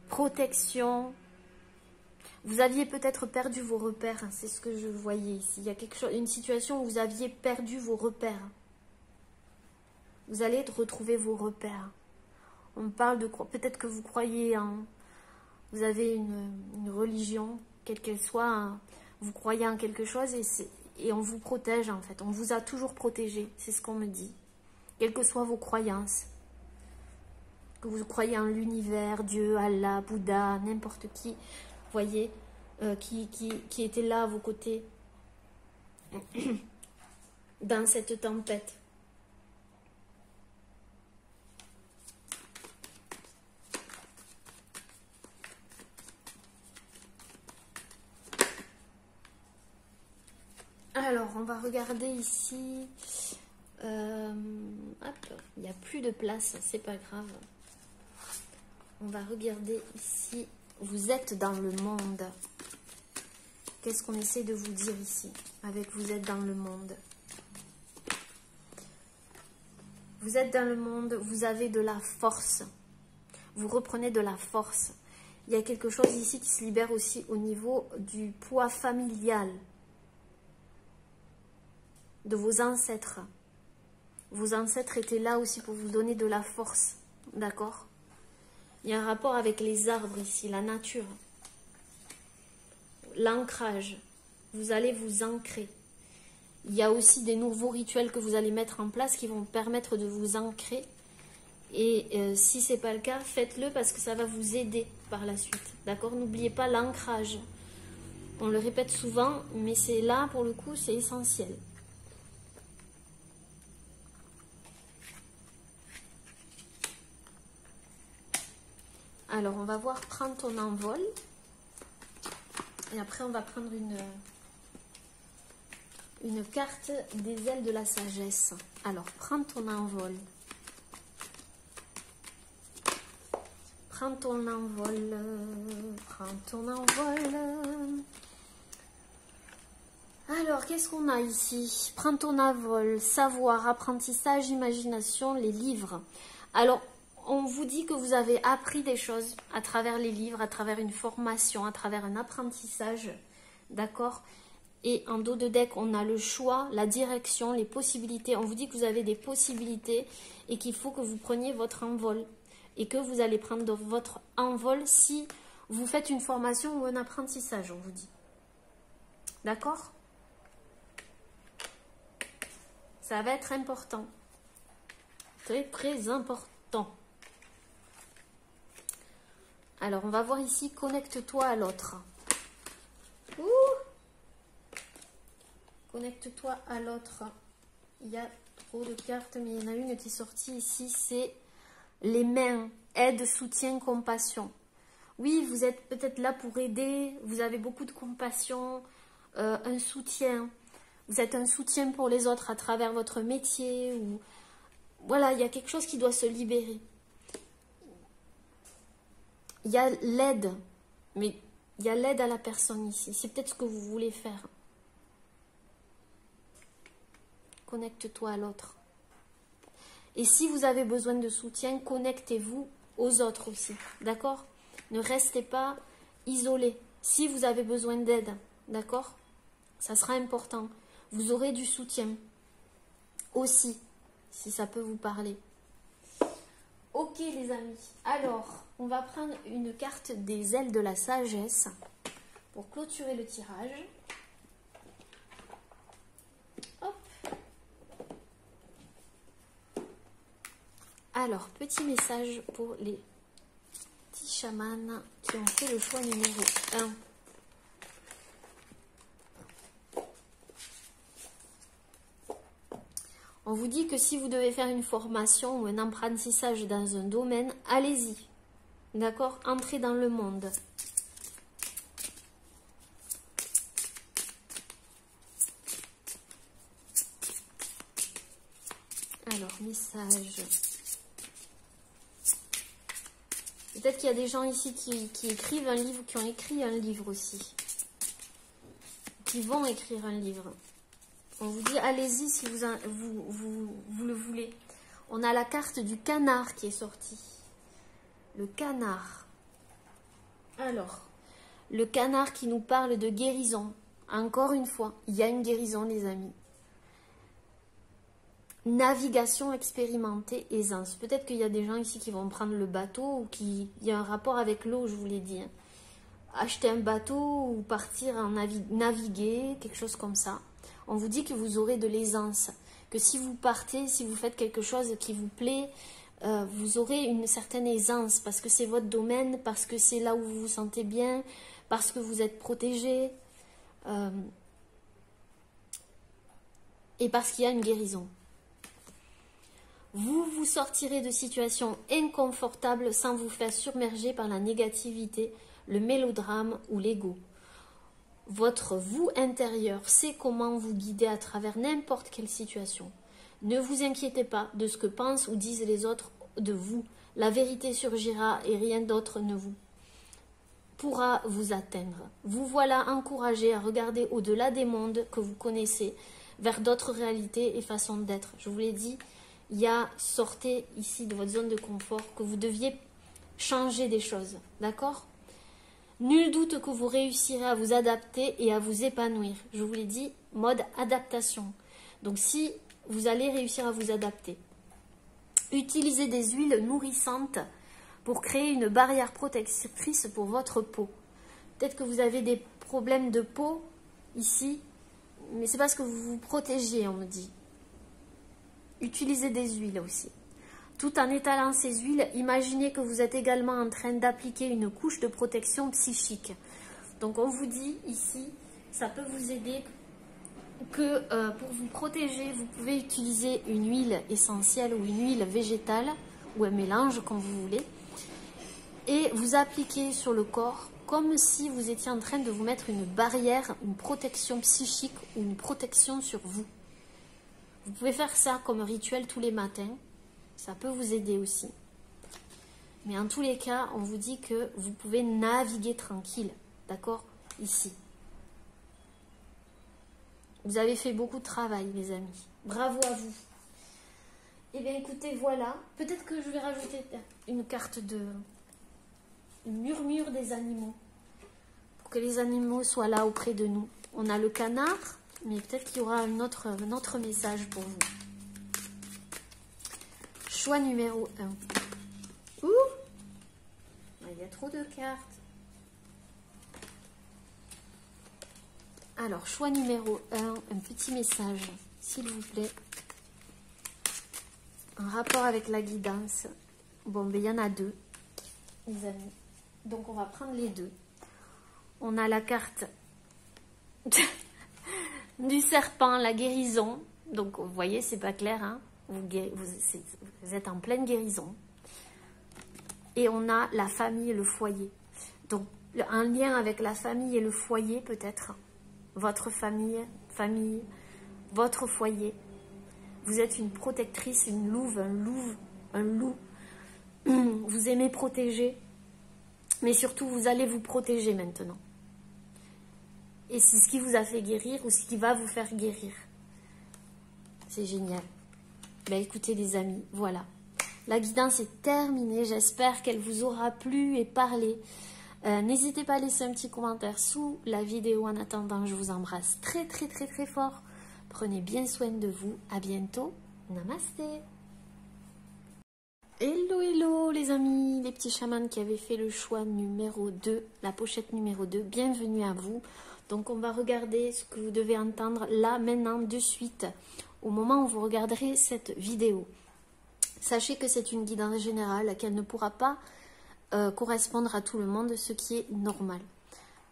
protection. Vous aviez peut-être perdu vos repères, hein, c'est ce que je voyais ici. Il y a quelque chose, une situation où vous aviez perdu vos repères. Vous allez retrouver vos repères. On parle de peut-être que vous croyez en, vous avez une religion, quelle qu'elle soit, hein, vous croyez en quelque chose et on vous protège en fait. On vous a toujours protégé, c'est ce qu'on me dit. Quelles que soient vos croyances. Que vous croyez en l'univers, Dieu, Allah, Bouddha, n'importe qui, voyez, qui était là à vos côtés dans cette tempête. Alors, on va regarder ici. Hop, il n'y a plus de place, c'est pas grave. On va regarder ici. Vous êtes dans le monde. Qu'est-ce qu'on essaie de vous dire ici avec vous êtes dans le monde? Vous êtes dans le monde, vous avez de la force. Vous reprenez de la force. Il y a quelque chose ici qui se libère aussi au niveau du poids familial. De vos ancêtres. Vos ancêtres étaient là aussi pour vous donner de la force. D'accord? Il y a un rapport avec les arbres ici, la nature. L'ancrage. Vous allez vous ancrer. Il y a aussi des nouveaux rituels que vous allez mettre en place qui vont permettre de vous ancrer. Et si ce n'est pas le cas, faites-le parce que ça va vous aider par la suite. D'accord? N'oubliez pas l'ancrage. On le répète souvent, mais c'est là, pour le coup, c'est essentiel. Alors, on va voir prendre ton envol. Et après, on va prendre une carte des ailes de la sagesse. Alors, prends ton envol. Prends ton envol. Prends ton envol. Alors, qu'est-ce qu'on a ici? Prends ton envol. Savoir, apprentissage, imagination, les livres. Alors, on vous dit que vous avez appris des choses à travers les livres, à travers une formation, à travers un apprentissage, d'accord? Et en dos de deck, on a le choix, la direction, les possibilités. On vous dit que vous avez des possibilités et qu'il faut que vous preniez votre envol. Et que vous allez prendre votre envol si vous faites une formation ou un apprentissage, on vous dit. D'accord? Ça va être important. Très, très important. Alors, on va voir ici, connecte-toi à l'autre. Connecte-toi à l'autre. Il y a trop de cartes, mais il y en a une qui est sortie ici, c'est les mains, aide, soutien, compassion. Oui, vous êtes peut-être là pour aider, vous avez beaucoup de compassion, un soutien. Vous êtes un soutien pour les autres à travers votre métier. Ou voilà, il y a quelque chose qui doit se libérer. Il y a l'aide, mais il y a l'aide à la personne ici. C'est peut-être ce que vous voulez faire. Connecte-toi à l'autre. Et si vous avez besoin de soutien, connectez-vous aux autres aussi. D'accord? Ne restez pas isolés. Si vous avez besoin d'aide, d'accord? Ça sera important. Vous aurez du soutien aussi, si ça peut vous parler. Ok les amis, alors on va prendre une carte des ailes de la sagesse pour clôturer le tirage. Hop. Alors, petit message pour les petits chamans qui ont fait le choix numéro 1. On vous dit que si vous devez faire une formation ou un apprentissage dans un domaine, allez-y. D'accord? Entrez dans le monde. Alors, message Peut-être qu'il y a des gens ici qui écrivent un livre, qui ont écrit un livre aussi. Qui vont écrire un livre. On vous dit, allez-y si vous le voulez. On a la carte du canard qui est sortie. Le canard. Alors, le canard qui nous parle de guérison. Encore une fois, il y a une guérison, les amis. Navigation expérimentée, aisance. Peut-être qu'il y a des gens ici qui vont prendre le bateau ou il y a un rapport avec l'eau, je vous l'ai dit. Acheter un bateau ou partir en naviguer, quelque chose comme ça. On vous dit que vous aurez de l'aisance. Que si vous partez, si vous faites quelque chose qui vous plaît, vous aurez une certaine aisance parce que c'est votre domaine, parce que c'est là où vous vous sentez bien, parce que vous êtes protégé et parce qu'il y a une guérison. Vous vous sortirez de situations inconfortables sans vous faire submerger par la négativité, le mélodrame ou l'ego. Votre vous intérieur sait comment vous guider à travers n'importe quelle situation. Ne vous inquiétez pas de ce que pensent ou disent les autres de vous. La vérité surgira et rien d'autre ne vous pourra vous atteindre. Vous voilà encouragé à regarder au-delà des mondes que vous connaissez, vers d'autres réalités et façons d'être. Je vous l'ai dit, il y a, sortez ici de votre zone de confort, que vous deviez changer des choses, d'accord ? Nul doute que vous réussirez à vous adapter et à vous épanouir. Je vous l'ai dit, mode adaptation. Donc si vous allez réussir à vous adapter. Utilisez des huiles nourrissantes pour créer une barrière protectrice pour votre peau. Peut-être que vous avez des problèmes de peau ici, mais c'est parce que vous vous protégez, on me dit. Utilisez des huiles aussi. Tout en étalant ces huiles, imaginez que vous êtes également en train d'appliquer une couche de protection psychique. Donc on vous dit ici, ça peut vous aider que pour vous protéger, vous pouvez utiliser une huile essentielle ou une huile végétale ou un mélange comme vous voulez et vous appliquer sur le corps comme si vous étiez en train de vous mettre une barrière, une protection psychique ou une protection sur vous. Vous pouvez faire ça comme rituel tous les matins. Ça peut vous aider aussi. Mais en tous les cas, on vous dit que vous pouvez naviguer tranquille. D'accord ? Ici. Vous avez fait beaucoup de travail, mes amis. Bravo à vous. Eh bien, écoutez, voilà. Peut-être que je vais rajouter une carte de murmure des animaux. Pour que les animaux soient là auprès de nous. On a le canard, mais peut-être qu'il y aura un autre message pour vous. Choix numéro 1. Ouh, il y a trop de cartes. Alors, choix numéro 1, un petit message, s'il vous plaît. Un rapport avec la guidance. Bon, ben, il y en a deux, les amis. Donc, on va prendre les deux. On a la carte du serpent, la guérison. Donc, vous voyez, c'est pas clair, hein. Vous êtes en pleine guérison. Et on a la famille et le foyer. Donc, un lien avec la famille et le foyer, peut-être. Votre famille, votre foyer. Vous êtes une protectrice, une louve, un loup. Vous aimez protéger. Mais surtout, vous allez vous protéger maintenant. Et c'est ce qui vous a fait guérir ou ce qui va vous faire guérir. C'est génial. Ben écoutez les amis, voilà. La guidance est terminée. J'espère qu'elle vous aura plu et parlé. N'hésitez pas à laisser un petit commentaire sous la vidéo. En attendant, je vous embrasse très très très très fort. Prenez bien soin de vous. À bientôt. Namasté. Hello hello les amis, les petits chamans qui avaient fait le choix numéro 2, la pochette numéro 2. Bienvenue à vous. Donc on va regarder ce que vous devez entendre là, maintenant, de suite. Au moment où vous regarderez cette vidéo. Sachez que c'est une guidance générale, qu'elle ne pourra pas correspondre à tout le monde, ce qui est normal.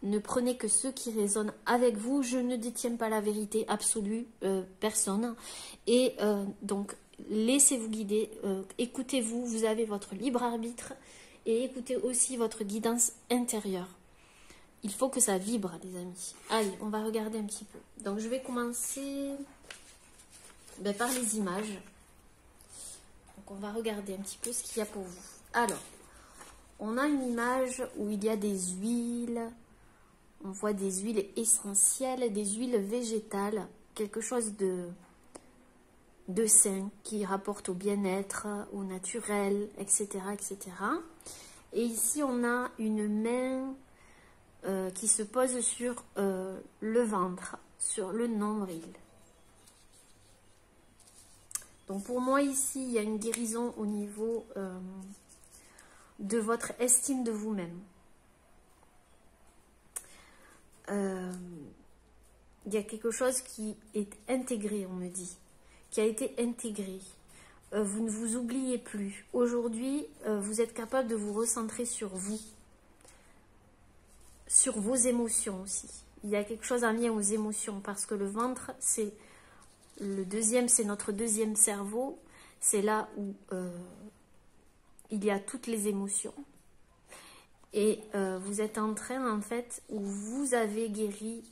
Ne prenez que ceux qui résonnent avec vous. Je ne détiens pas la vérité absolue, personne. Et donc, laissez-vous guider, écoutez-vous, vous avez votre libre arbitre et écoutez aussi votre guidance intérieure. Il faut que ça vibre, les amis. Allez, on va regarder un petit peu. Donc, je vais commencer par les images. Donc, on va regarder un petit peu ce qu'il y a pour vous. Alors, on a une image où il y a des huiles, on voit des huiles essentielles, des huiles végétales, quelque chose de sain qui rapporte au bien-être, au naturel, etc., etc. Et ici, on a une main qui se pose sur le ventre, sur le nombril. Donc pour moi, ici, il y a une guérison au niveau de votre estime de vous-même. Il y a quelque chose qui est intégré, on me dit, qui a été intégré. Vous ne vous oubliez plus. Aujourd'hui, vous êtes capable de vous recentrer sur vous, sur vos émotions aussi. Il y a quelque chose en lien aux émotions, parce que le ventre, c'est notre deuxième cerveau. C'est là où il y a toutes les émotions. Et vous êtes en train, en fait, où vous avez guéri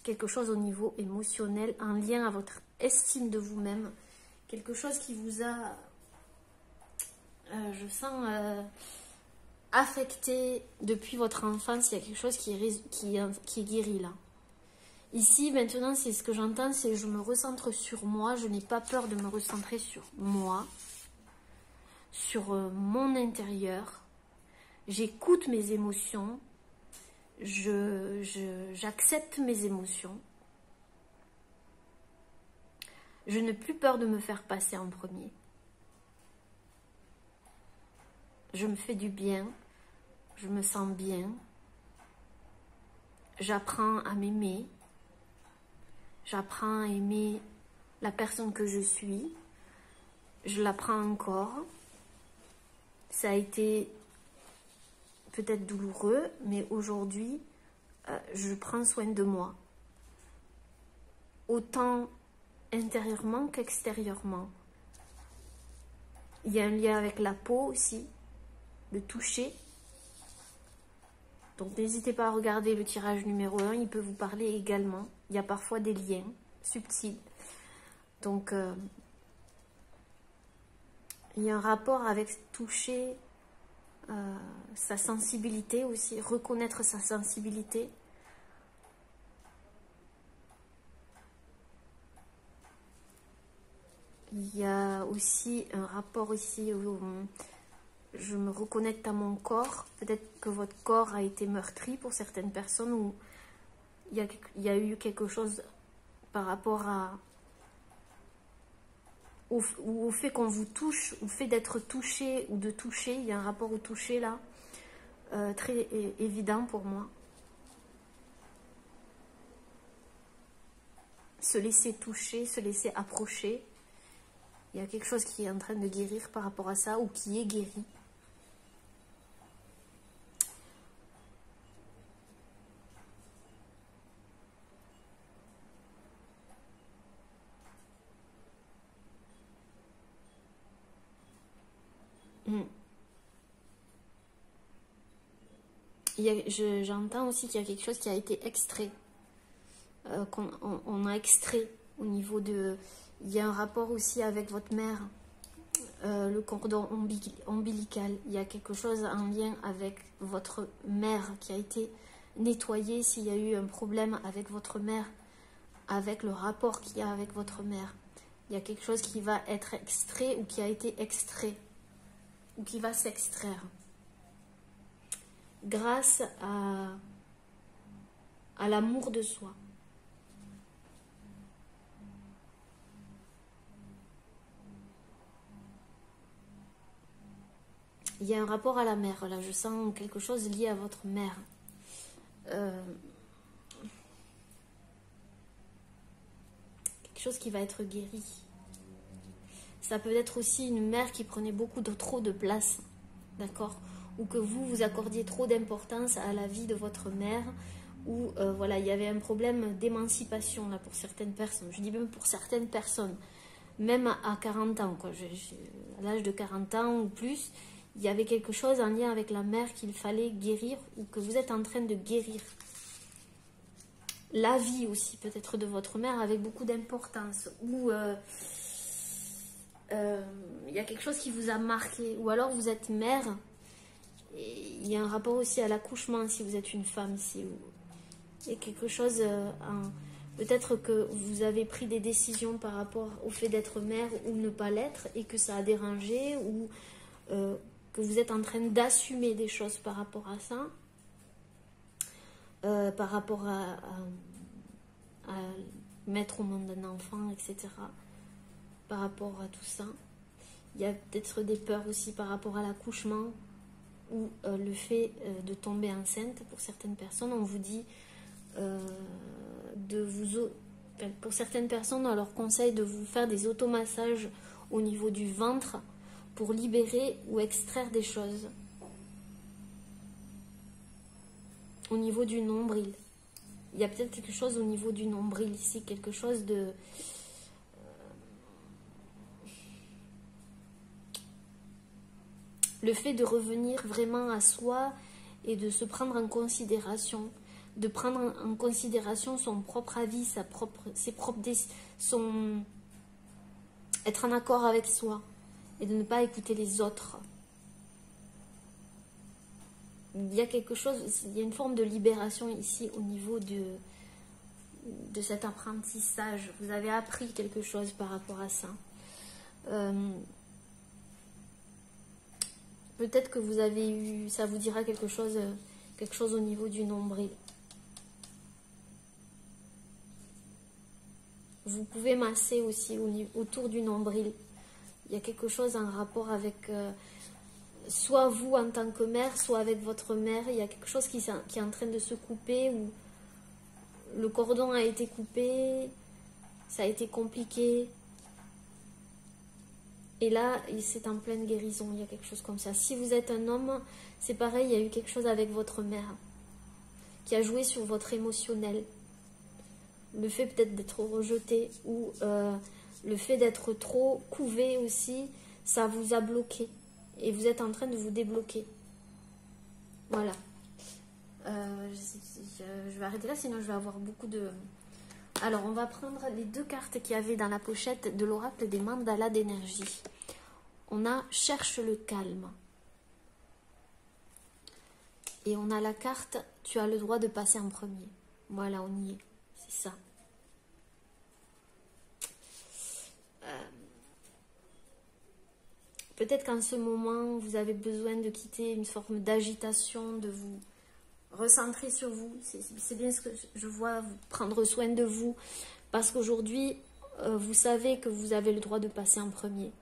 quelque chose au niveau émotionnel, en lien à votre estime de vous-même. Quelque chose qui vous a, je sens, affecté depuis votre enfance. Il y a quelque chose qui est guéri là. Ici, maintenant, c'est ce que j'entends, c'est je me recentre sur moi. Je n'ai pas peur de me recentrer sur moi, sur mon intérieur. J'écoute mes émotions. J'accepte mes émotions. Je n'ai plus peur de me faire passer en premier. Je me fais du bien. Je me sens bien. J'apprends à m'aimer. J'apprends à aimer la personne que je suis. Je l'apprends encore. Ça a été peut-être douloureux, mais aujourd'hui, je prends soin de moi. Autant intérieurement qu'extérieurement. Il y a un lien avec la peau aussi, le toucher. Donc n'hésitez pas à regarder le tirage numéro 1, il peut vous parler également. Il y a parfois des liens subtils. Donc il y a un rapport avec toucher, sa sensibilité aussi, reconnaître sa sensibilité. Il y a aussi un rapport ici où je me reconnecte à mon corps. Peut-être que votre corps a été meurtri pour certaines personnes, ou il y a eu quelque chose par rapport au fait qu'on vous touche, au fait d'être touché ou de toucher. Il y a un rapport au toucher là, très évident pour moi. Se laisser toucher, se laisser approcher. Il y a quelque chose qui est en train de guérir par rapport à ça, ou qui est guéri. J'entends aussi qu'il y a quelque chose qui a été extrait. On a extrait au niveau de... Il y a un rapport aussi avec votre mère, le cordon ombilical. Il y a quelque chose en lien avec votre mère qui a été nettoyé. S'il y a eu un problème avec votre mère, avec le rapport qu'il y a avec votre mère, il y a quelque chose qui va être extrait ou qui a été extrait ou qui va s'extraire grâce à l'amour de soi. Il y a un rapport à la mère, là, je sens quelque chose lié à votre mère. Quelque chose qui va être guéri. Ça peut être aussi une mère qui prenait trop de place, d'accord? Ou que vous accordiez trop d'importance à la vie de votre mère, ou voilà, il y avait un problème d'émancipation là pour certaines personnes. Je dis même pour certaines personnes, même à 40 ans, quoi. À l'âge de 40 ans ou plus, il y avait quelque chose en lien avec la mère qu'il fallait guérir, ou que vous êtes en train de guérir. La vie aussi peut-être de votre mère avec beaucoup d'importance, ou il y a quelque chose qui vous a marqué, ou alors vous êtes mère Et il y a un rapport aussi à l'accouchement si vous êtes une femme ici. Il y a quelque chose, peut-être que vous avez pris des décisions par rapport au fait d'être mère ou ne pas l'être et que ça a dérangé ou que vous êtes en train d'assumer des choses par rapport à ça, par rapport à mettre au monde un enfant, etc. Par rapport à tout ça. Il y a peut-être des peurs aussi par rapport à l'accouchement ou le fait de tomber enceinte. Pour certaines personnes, on vous dit pour certaines personnes, on leur conseille de vous faire des automassages au niveau du ventre pour libérer ou extraire des choses. Au niveau du nombril. Il y a peut-être quelque chose au niveau du nombril ici, quelque chose de... le fait de revenir vraiment à soi et de se prendre en considération, de prendre en considération son propre avis, ses propres être en accord avec soi et de ne pas écouter les autres. Il y a quelque chose, il y a une forme de libération ici au niveau de cet apprentissage. Vous avez appris quelque chose par rapport à ça. Peut-être que vous avez eu, ça vous dira quelque chose au niveau du nombril. Vous pouvez masser aussi autour du nombril. Il y a quelque chose en rapport avec soit vous en tant que mère, soit avec votre mère. Il y a quelque chose qui est en train de se couper ou le cordon a été coupé, ça a été compliqué. Et là, c'est en pleine guérison, il y a quelque chose comme ça. Si vous êtes un homme, c'est pareil, il y a eu quelque chose avec votre mère qui a joué sur votre émotionnel. Le fait peut-être d'être rejeté ou le fait d'être trop couvé aussi, ça vous a bloqué. Et vous êtes en train de vous débloquer. Voilà. Je vais arrêter là, sinon je vais avoir beaucoup de... Alors, on va prendre les deux cartes qu'il y avait dans la pochette de l'oracle des mandalas d'énergie. On a « Cherche le calme ». Et on a la carte « Tu as le droit de passer en premier ». Voilà, on y est. C'est ça. Peut-être qu'en ce moment, vous avez besoin de quitter une forme d'agitation, de vous recentrer sur vous. C'est bien ce que je vois, vous prendre soin de vous. Parce qu'aujourd'hui, vous savez que vous avez le droit de passer en premier.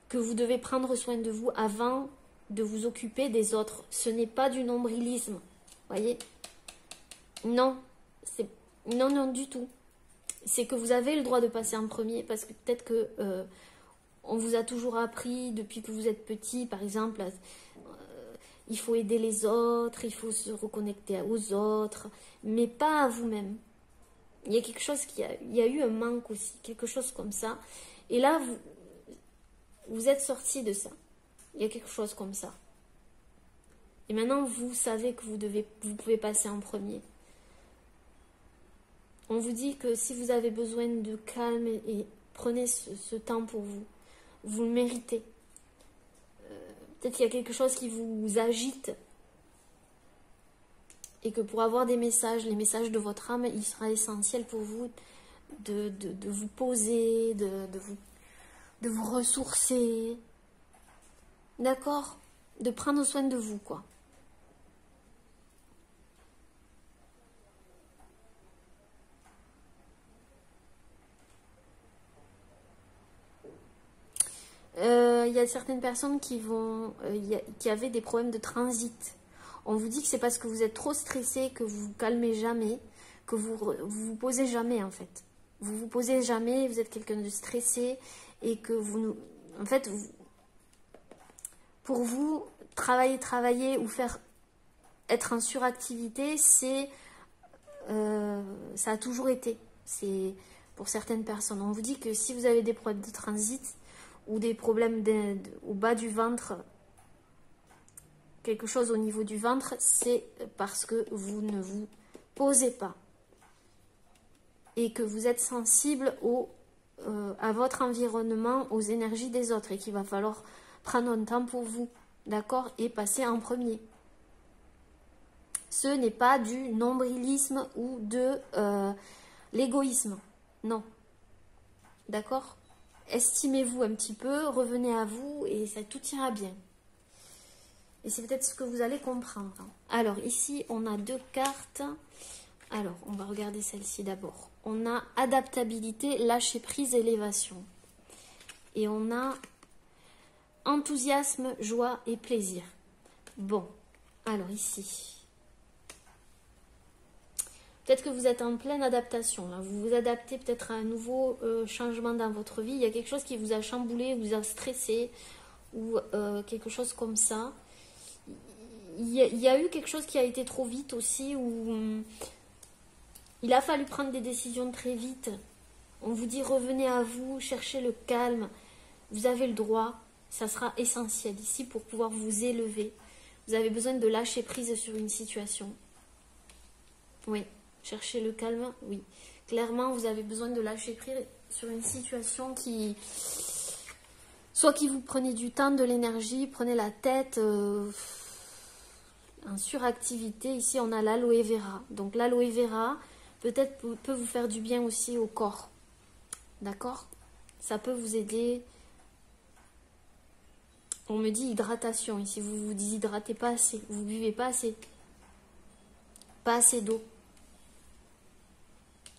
Que vous devez prendre soin de vous avant de vous occuper des autres. Ce n'est pas du nombrilisme. Voyez? Non. Non, non, du tout. C'est que vous avez le droit de passer en premier parce que peut-être que... on vous a toujours appris depuis que vous êtes petit, par exemple, il faut aider les autres, il faut se reconnecter aux autres, mais pas à vous-même. Il y a quelque chose il y a eu un manque aussi, quelque chose comme ça. Et là, vous êtes sorti de ça. Il y a quelque chose comme ça. Et maintenant, vous savez que vous pouvez passer en premier. On vous dit que si vous avez besoin de calme et prenez ce temps pour vous. Vous le méritez. Peut-être qu'il y a quelque chose qui vous agite. Et que pour avoir des messages, les messages de votre âme, il sera essentiel pour vous de vous poser, de vous ressourcer. D'accord? De prendre soin de vous, quoi. Il y a certaines personnes qui avaient des problèmes de transit. On vous dit que c'est parce que vous êtes trop stressé, que vous vous calmez jamais, que vous posez jamais en fait. Vous vous posez jamais, vous êtes quelqu'un de stressé et que en fait, pour vous, travailler ou être en suractivité, ça a toujours été. C'est pour certaines personnes. On vous dit que si vous avez des problèmes de transit, ou des problèmes au bas du ventre, quelque chose au niveau du ventre, c'est parce que vous ne vous posez pas et que vous êtes sensible à votre environnement, aux énergies des autres et qu'il va falloir prendre un temps pour vous. d'accord, et passer en premier. Ce n'est pas du nombrilisme ou de l'égoïsme, non, d'accord. Estimez-vous un petit peu, revenez à vous et ça tout ira bien. Et c'est peut-être ce que vous allez comprendre. Alors ici, on a 2 cartes. Alors, on va regarder celle-ci d'abord. On a adaptabilité, lâcher prise, élévation. Et on a enthousiasme, joie et plaisir. Bon, alors ici. Peut-être que vous êtes en pleine adaptation. Là. Vous vous adaptez peut-être à un nouveau changement dans votre vie. Il y a quelque chose qui vous a chamboulé, vous a stressé ou quelque chose comme ça. Il y a eu quelque chose qui a été trop vite aussi où il a fallu prendre des décisions très vite. On vous dit revenez à vous, cherchez le calme. Vous avez le droit. Ça sera essentiel ici pour pouvoir vous élever. Vous avez besoin de lâcher prise sur une situation. Oui. Chercher le calme, oui. Clairement, vous avez besoin de lâcher prise sur une situation qui... Soit qui vous prenez du temps, de l'énergie, prenez la tête en suractivité. Ici, on a l'aloe vera. Donc, l'aloe vera, peut-être peut vous faire du bien aussi au corps. D'accord? Ça peut vous aider. On me dit hydratation. Ici, vous vous déshydratez pas assez. Vous buvez pas assez. Pas assez d'eau.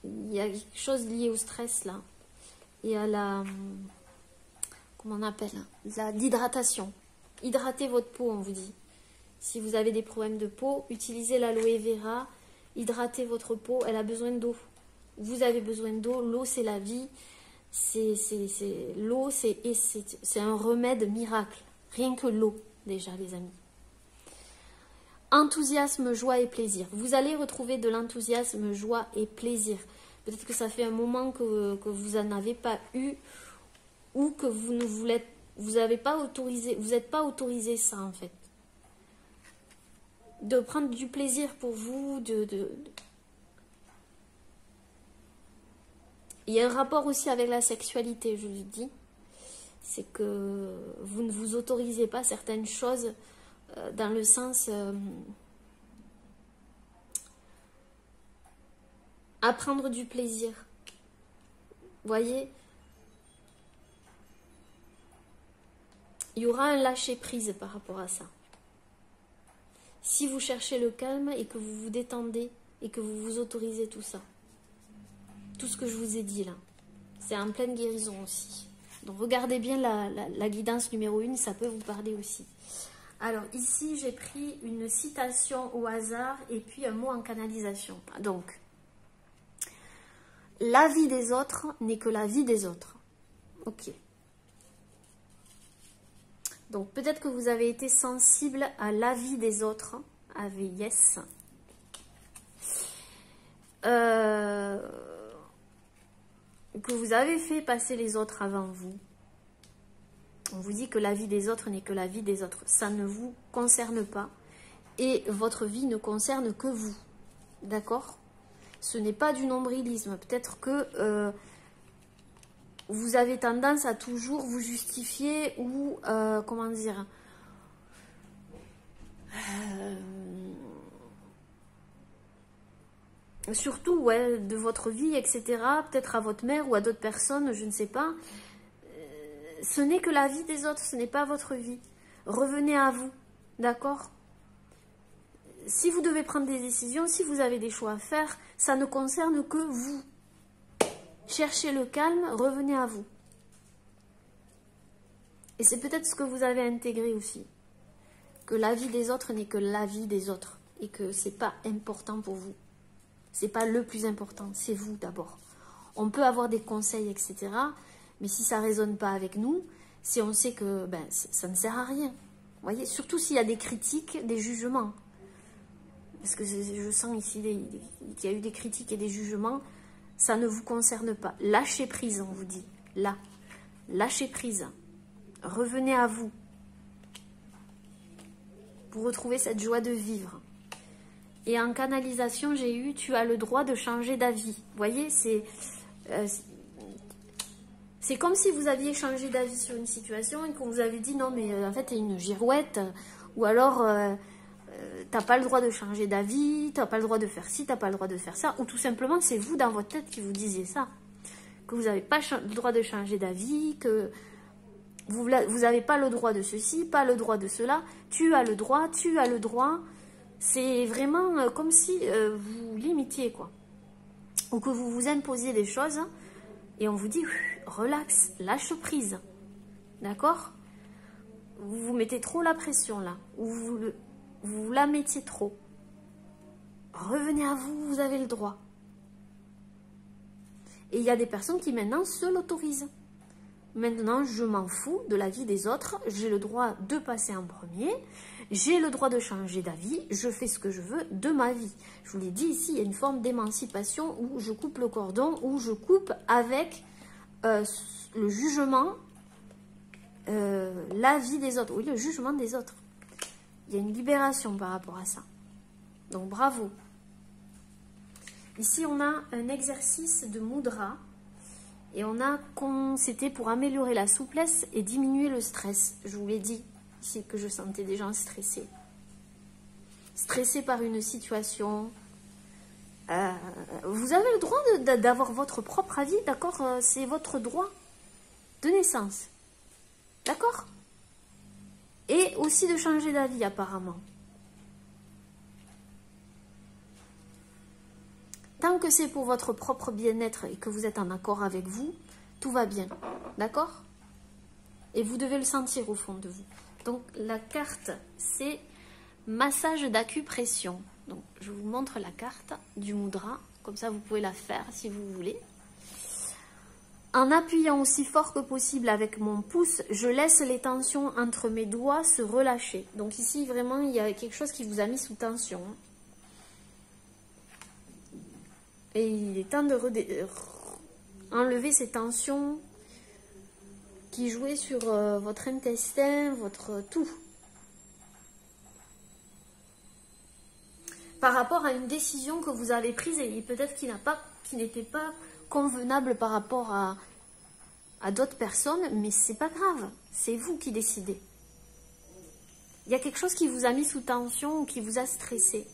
Il y a quelque chose lié au stress là et à la, comment on appelle, l'hydratation. Hydratez votre peau, on vous dit. Si vous avez des problèmes de peau, utilisez l'aloe vera, hydratez votre peau, elle a besoin d'eau. Vous avez besoin d'eau, l'eau c'est la vie, l'eau c'est un remède miracle. Rien que l'eau déjà les amis. Enthousiasme, joie et plaisir. Vous allez retrouver de l'enthousiasme, joie et plaisir. Peut-être que ça fait un moment que vous n'en avez pas eu ou que vous n'êtes pas autorisé ça en fait. De prendre du plaisir pour vous. Il y a un rapport aussi avec la sexualité, je vous dis. C'est que vous ne vous autorisez pas certaines choses dans le sens à prendre du plaisir. Voyez, il y aura un lâcher prise par rapport à ça. Si vous cherchez le calme et que vous vous détendez et que vous vous autorisez tout ça, tout ce que je vous ai dit là, c'est en pleine guérison aussi. Donc regardez bien la guidance numéro 1, ça peut vous parler aussi. Alors ici, j'ai pris une citation au hasard et puis un mot en canalisation. Donc, la vie des autres n'est que la vie des autres. Ok. Donc peut-être que vous avez été sensible à l'avis des autres, AVS. Que vous avez fait passer les autres avant vous. On vous dit que la vie des autres n'est que la vie des autres. Ça ne vous concerne pas. Et votre vie ne concerne que vous. D'accord ? Ce n'est pas du nombrilisme. Peut-être que vous avez tendance à toujours vous justifier ou, comment dire, surtout ouais, de votre vie, etc. Peut-être à votre mère ou à d'autres personnes, je ne sais pas. Ce n'est que la vie des autres, ce n'est pas votre vie. Revenez à vous, d'accord ? Si vous devez prendre des décisions, si vous avez des choix à faire, ça ne concerne que vous. Cherchez le calme, revenez à vous. Et c'est peut-être ce que vous avez intégré aussi. Que la vie des autres n'est que la vie des autres. Et que ce n'est pas important pour vous. Ce n'est pas le plus important, c'est vous d'abord. On peut avoir des conseils, etc. Mais si ça ne résonne pas avec nous, si on sait que ben, ça ne sert à rien. Vous voyez, surtout s'il y a des critiques, des jugements. Parce que je sens ici qu'il y a eu des critiques et des jugements. Ça ne vous concerne pas. Lâchez prise, on vous dit. Là. Lâchez prise. Revenez à vous. Pour retrouver cette joie de vivre. Et en canalisation, j'ai eu, tu as le droit de changer d'avis. Vous voyez, C'est comme si vous aviez changé d'avis sur une situation et qu'on vous avait dit non mais en fait t'es une girouette, ou alors t'as pas le droit de changer d'avis, t'as pas le droit de faire ci, t'as pas le droit de faire ça, ou tout simplement c'est vous dans votre tête qui vous disiez ça, que vous n'avez pas le droit de changer d'avis, que vous n'avez pas le droit de ceci, pas le droit de cela, tu as le droit, tu as le droit. C'est vraiment comme si vous limitiez quoi, ou que vous vous imposiez des choses. Et on vous dit, relax, lâche prise. D'accord? Vous vous mettez trop la pression là. Ou vous la mettiez trop. Revenez à vous, vous avez le droit. Et il y a des personnes qui maintenant se l'autorisent. Maintenant, je m'en fous de la vie des autres. J'ai le droit de passer en premier. J'ai le droit de changer d'avis. Je fais ce que je veux de ma vie. Je vous l'ai dit ici, il y a une forme d'émancipation où je coupe le cordon, où je coupe avec le jugement, l'avis des autres. Oui, le jugement des autres. Il y a une libération par rapport à ça. Donc, bravo. Ici, on a un exercice de mudra. Et on a, c'était pour améliorer la souplesse et diminuer le stress. Je vous l'ai dit ici que je sentais des gens stressés. Stressés par une situation. Vous avez le droit d'avoir votre propre avis, d'accord? C'est votre droit de naissance. D'accord? Et aussi de changer d'avis apparemment. Tant que c'est pour votre propre bien-être et que vous êtes en accord avec vous, tout va bien. D'accord? Et vous devez le sentir au fond de vous. Donc, la carte, c'est massage d'acupression. Donc, je vous montre la carte du mudra. Comme ça, vous pouvez la faire si vous voulez. En appuyant aussi fort que possible avec mon pouce, je laisse les tensions entre mes doigts se relâcher. Donc ici, vraiment, il y a quelque chose qui vous a mis sous tension. Et il est temps de enlever ces tensions qui jouaient sur votre intestin, votre tout. Par rapport à une décision que vous avez prise et peut-être qui n'était pas convenable par rapport à d'autres personnes, mais c'est pas grave, c'est vous qui décidez. Il y a quelque chose qui vous a mis sous tension ou qui vous a stressé.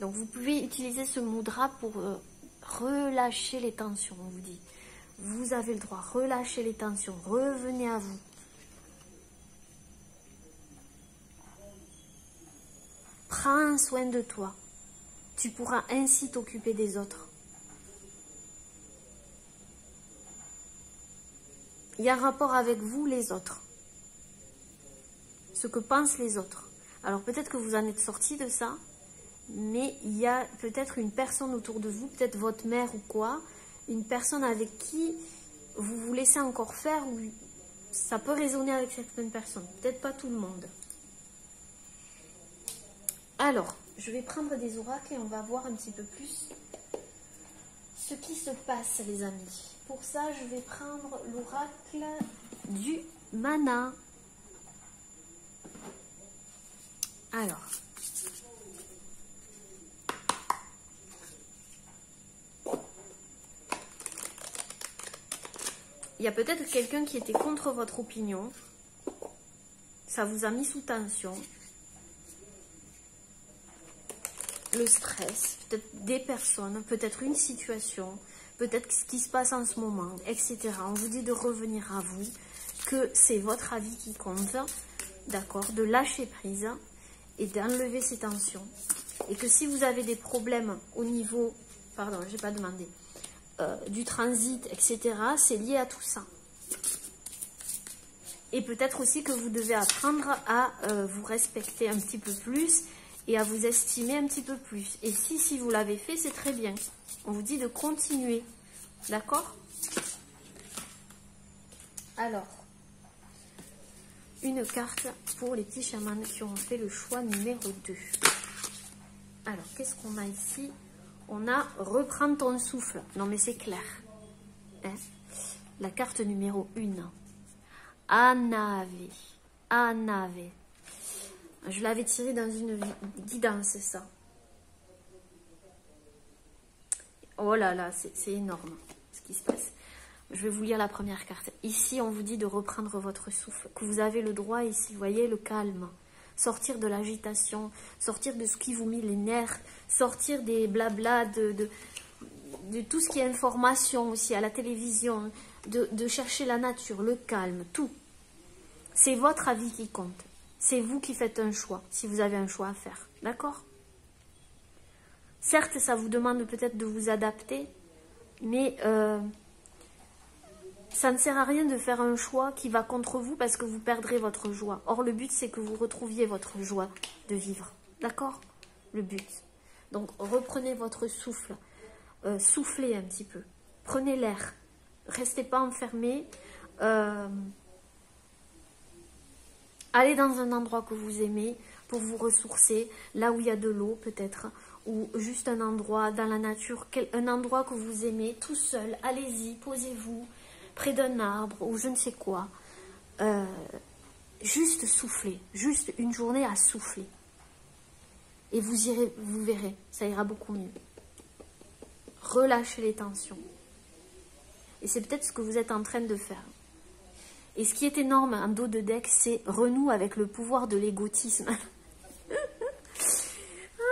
Donc vous pouvez utiliser ce mudra pour relâcher les tensions, on vous dit. Vous avez le droit, relâchez les tensions, revenez à vous. Prends soin de toi. Tu pourras ainsi t'occuper des autres. Il y a un rapport avec vous, les autres. Ce que pensent les autres. Alors peut-être que vous en êtes sorti de ça, mais il y a peut-être une personne autour de vous, peut-être votre mère ou quoi, une personne avec qui vous vous laissez encore faire, ou ça peut résonner avec certaines personnes, peut-être pas tout le monde. Alors, je vais prendre des oracles et on va voir un petit peu plus ce qui se passe, les amis. Pour ça, je vais prendre l'oracle du mana. Alors, il y a peut-être quelqu'un qui était contre votre opinion. Ça vous a mis sous tension. Le stress, peut-être des personnes, peut-être une situation, peut-être ce qui se passe en ce moment, etc. On vous dit de revenir à vous, que c'est votre avis qui compte, d'accord, de lâcher prise et d'enlever ces tensions. Et que si vous avez des problèmes au niveau, pardon, j'ai pas demandé, du transit, etc., c'est lié à tout ça. Et peut-être aussi que vous devez apprendre à vous respecter un petit peu plus et à vous estimer un petit peu plus. Et si vous l'avez fait, c'est très bien. On vous dit de continuer. D'accord? Alors, une carte pour les petits chamans qui ont fait le choix numéro 2. Alors, qu'est-ce qu'on a ici? On a « Reprends ton souffle ». Non, mais c'est clair. Hein? La carte numéro 1. Anave. Anave. Je l'avais tiré dans une guidance, c'est ça. Oh là là, c'est énorme ce qui se passe. Je vais vous lire la première carte. Ici, on vous dit de reprendre votre souffle, que vous avez le droit ici, vous voyez, le calme. Sortir de l'agitation, sortir de ce qui vous met les nerfs, sortir des blablas, de tout ce qui est information aussi à la télévision, de chercher la nature, le calme, tout. C'est votre avis qui compte. C'est vous qui faites un choix, si vous avez un choix à faire. D'accord? Certes, ça vous demande peut-être de vous adapter, mais ça ne sert à rien de faire un choix qui va contre vous parce que vous perdrez votre joie. Or, le but, c'est que vous retrouviez votre joie de vivre. D'accord? Le but. Donc, reprenez votre souffle. Soufflez un petit peu. Prenez l'air. Restez pas enfermés. Allez dans un endroit que vous aimez pour vous ressourcer. Là où il y a de l'eau, peut-être. Ou juste un endroit dans la nature. Un endroit que vous aimez, tout seul. Allez-y, posez-vous près d'un arbre ou je ne sais quoi. Juste souffler. Juste une journée à souffler. Et vous irez, vous verrez, ça ira beaucoup mieux. Relâchez les tensions. Et c'est peut-être ce que vous êtes en train de faire. Et ce qui est énorme en dos de deck, c'est renoue avec le pouvoir de l'égotisme. Ah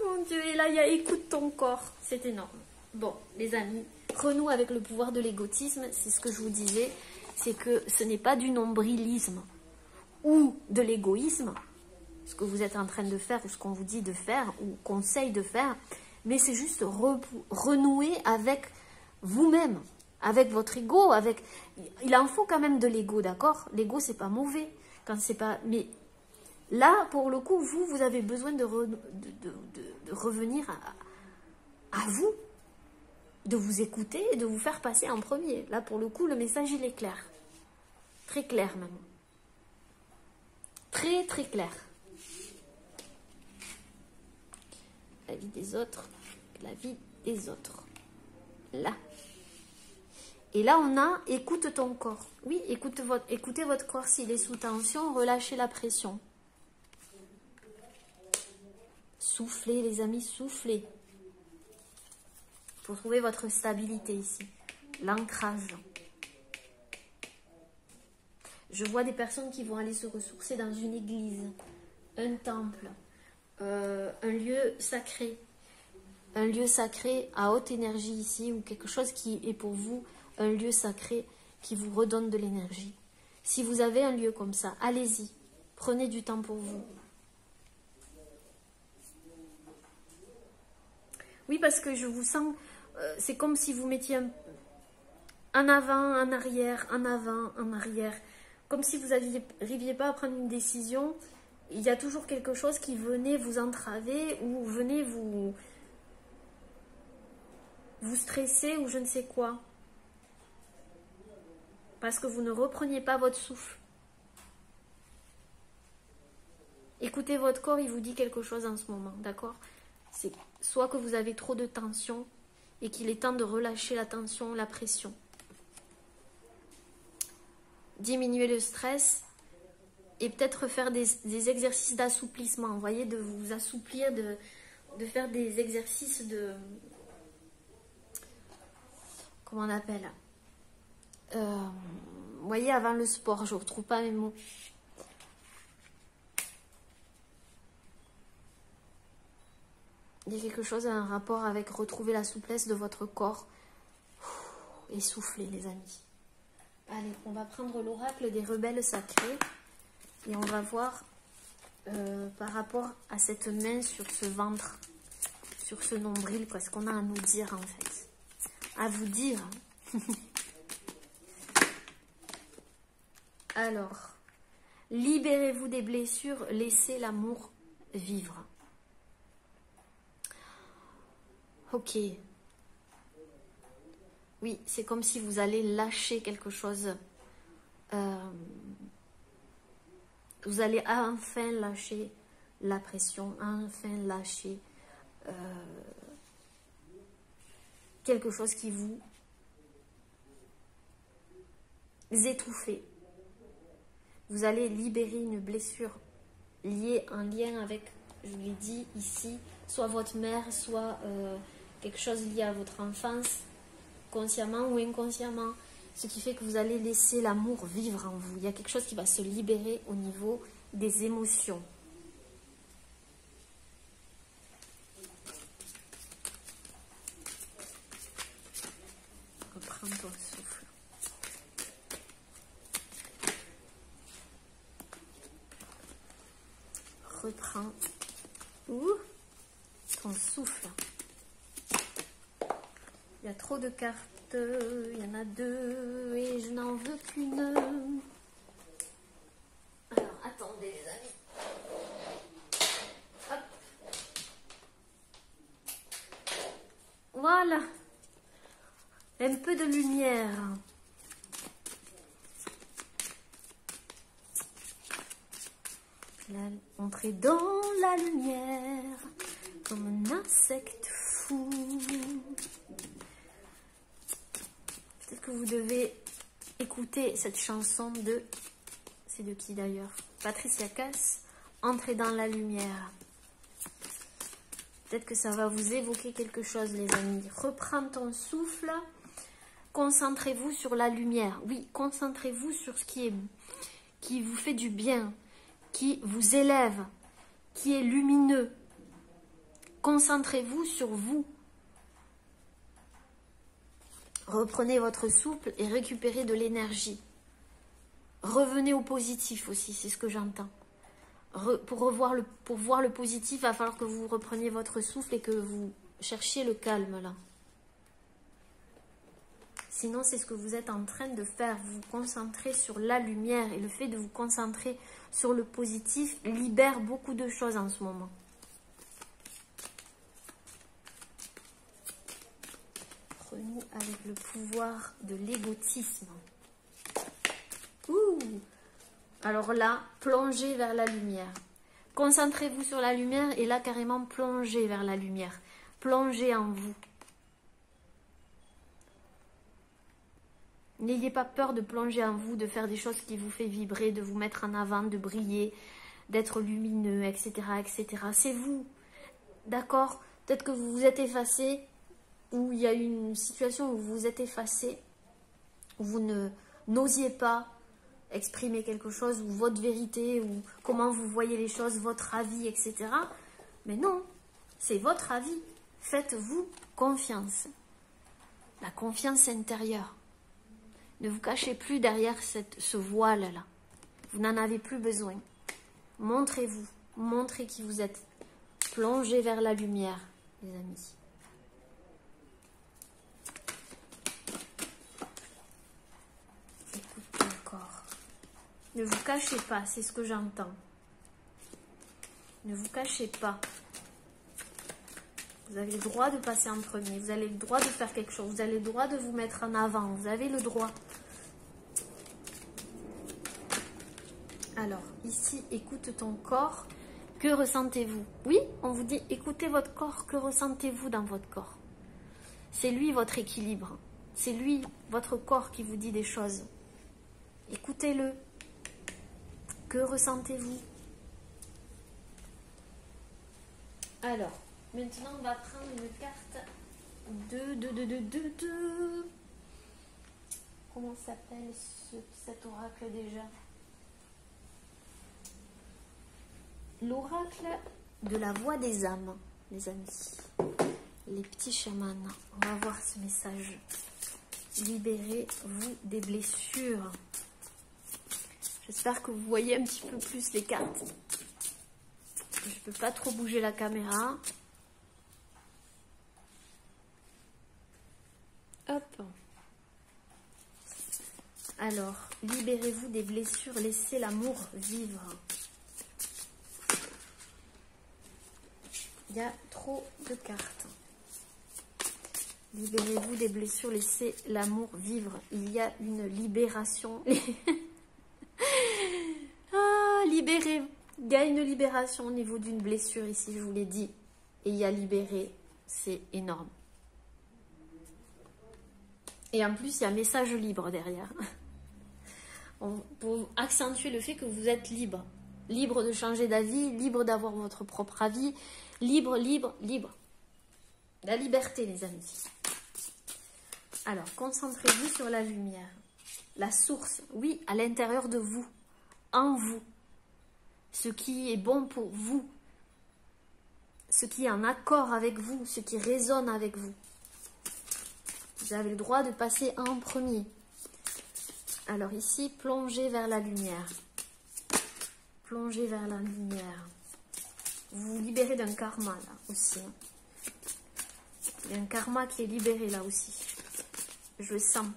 mon Dieu, et là il y a écoute ton corps. C'est énorme. Bon, les amis, renoue avec le pouvoir de l'égotisme, c'est ce que je vous disais, c'est que ce n'est pas du nombrilisme ou de l'égoïsme, ce que vous êtes en train de faire ou ce qu'on vous dit de faire ou conseille de faire, mais c'est juste renouer avec vous-même, avec votre ego, avec... Il en faut quand même de l'ego, d'accord? L'ego, c'est pas mauvais, quand c'est pas... Mais là, pour le coup, vous avez besoin de revenir à vous, de vous écouter et de vous faire passer en premier. Là, pour le coup, le message, il est clair. Très clair, même. Très, très clair. La vie des autres, la vie des autres. Là. Et là, on a écoute ton corps. Oui, écoutez votre corps s'il est sous tension, relâchez la pression. Soufflez, les amis, soufflez. Pour trouver votre stabilité ici. L'ancrage. Je vois des personnes qui vont aller se ressourcer dans une église, un temple, un lieu sacré. Un lieu sacré à haute énergie ici, ou quelque chose qui est pour vous un lieu sacré qui vous redonne de l'énergie. Si vous avez un lieu comme ça, allez-y. Prenez du temps pour vous. Oui, parce que je vous sens... c'est comme si vous mettiez en avant, en arrière, en avant, en arrière. Comme si vous n'arriviez pas à prendre une décision. Il y a toujours quelque chose qui venait vous entraver ou venait vous stresser ou je ne sais quoi. Parce que vous ne repreniez pas votre souffle. Écoutez votre corps, il vous dit quelque chose en ce moment, d'accord? C'est soit que vous avez trop de tension et qu'il est temps de relâcher la tension, la pression. Diminuer le stress et peut-être faire des exercices d'assouplissement. Vous voyez, de vous assouplir, de faire des exercices de... Comment on appelle? Vous voyez, avant le sport, je ne retrouve pas mes mots. Il y a quelque chose, un rapport avec retrouver la souplesse de votre corps. Et souffler, les amis. Allez, on va prendre l'oracle des rebelles sacrés. Et on va voir par rapport à cette main sur ce ventre, sur ce nombril, qu'est-ce qu'on a à nous dire en fait. À vous dire. Alors, libérez-vous des blessures, laissez l'amour vivre. Ok. Oui, c'est comme si vous allez lâcher quelque chose. Vous allez enfin lâcher la pression, enfin lâcher quelque chose qui vous étouffez. Vous allez libérer une blessure liée, en lien avec, je vous l'ai dit ici, soit votre mère, soit quelque chose lié à votre enfance, consciemment ou inconsciemment, ce qui fait que vous allez laisser l'amour vivre en vous. Il y a quelque chose qui va se libérer au niveau des émotions. Reprends ton souffle. Reprends ton souffle. Il y a trop de cartes, il y en a 2 et je n'en veux qu'une. Alors, attendez les amis. Hop. Voilà. Un peu de lumière. Entrez dans la lumière comme un insecte fou. Peut-être que vous devez écouter cette chanson de... C'est de qui d'ailleurs? Patricia Cass, Entrez dans la lumière. Peut-être que ça va vous évoquer quelque chose, les amis. Reprends ton souffle. Concentrez-vous sur la lumière. Oui, concentrez-vous sur ce qui vous fait du bien, qui vous élève, qui est lumineux. Concentrez-vous sur vous. Reprenez votre souffle et récupérez de l'énergie. Revenez au positif aussi, c'est ce que j'entends. Pour voir le positif, il va falloir que vous repreniez votre souffle et que vous cherchiez le calme là. Sinon, c'est ce que vous êtes en train de faire. Vous vous concentrez sur la lumière. Et le fait de vous concentrer sur le positif libère beaucoup de choses en ce moment. Prenons avec le pouvoir de l'égotisme. Ouh! Alors là, plongez vers la lumière. Concentrez-vous sur la lumière et là, carrément, plongez vers la lumière. Plongez en vous. N'ayez pas peur de plonger en vous, de faire des choses qui vous font vibrer, de vous mettre en avant, de briller, d'être lumineux, etc., etc. C'est vous, d'accord? Peut-être que vous vous êtes effacé, ou il y a une situation où vous vous êtes effacé, où vous n'osiez pas exprimer quelque chose, ou votre vérité, ou comment vous voyez les choses, votre avis, etc. Mais non, c'est votre avis. Faites-vous confiance. La confiance intérieure. Ne vous cachez plus derrière ce voile-là. Vous n'en avez plus besoin. Montrez-vous. Montrez qui vous êtes. Plongez vers la lumière, les amis. Écoutez encore. Ne vous cachez pas, c'est ce que j'entends. Ne vous cachez pas. Vous avez le droit de passer en premier. Vous avez le droit de faire quelque chose. Vous avez le droit de vous mettre en avant. Vous avez le droit. Alors, ici, écoute ton corps. Que ressentez-vous? Oui, on vous dit, écoutez votre corps. Que ressentez-vous dans votre corps? C'est lui votre équilibre. C'est lui, votre corps, qui vous dit des choses. Écoutez-le. Que ressentez-vous? Alors, maintenant, on va prendre une carte de... Comment s'appelle cet oracle déjà? L'oracle de la voix des âmes, les amis. Les petits chamans. On va voir ce message. Libérez-vous des blessures. J'espère que vous voyez un petit peu plus les cartes. Je ne peux pas trop bouger la caméra. Hop. Alors, libérez-vous des blessures, laissez l'amour vivre. Il y a trop de cartes. Libérez-vous des blessures, laissez l'amour vivre. Il y a une libération. Libérez. Il y a une libération au niveau d'une blessure ici, je vous l'ai dit. Et il y a libéré. C'est énorme. Et en plus, il y a un message libre derrière. Pour accentuer le fait que vous êtes libre. Libre de changer d'avis, libre d'avoir votre propre avis. Libre, libre, libre. La liberté, les amis. Alors, concentrez-vous sur la lumière. La source, oui, à l'intérieur de vous, en vous. Ce qui est bon pour vous. Ce qui est en accord avec vous, ce qui résonne avec vous. Vous avez le droit de passer en premier. Alors ici, plongez vers la lumière. Plongez vers la lumière. Vous vous libérez d'un karma là aussi. Il y a un karma qui est libéré là aussi. Je le sens.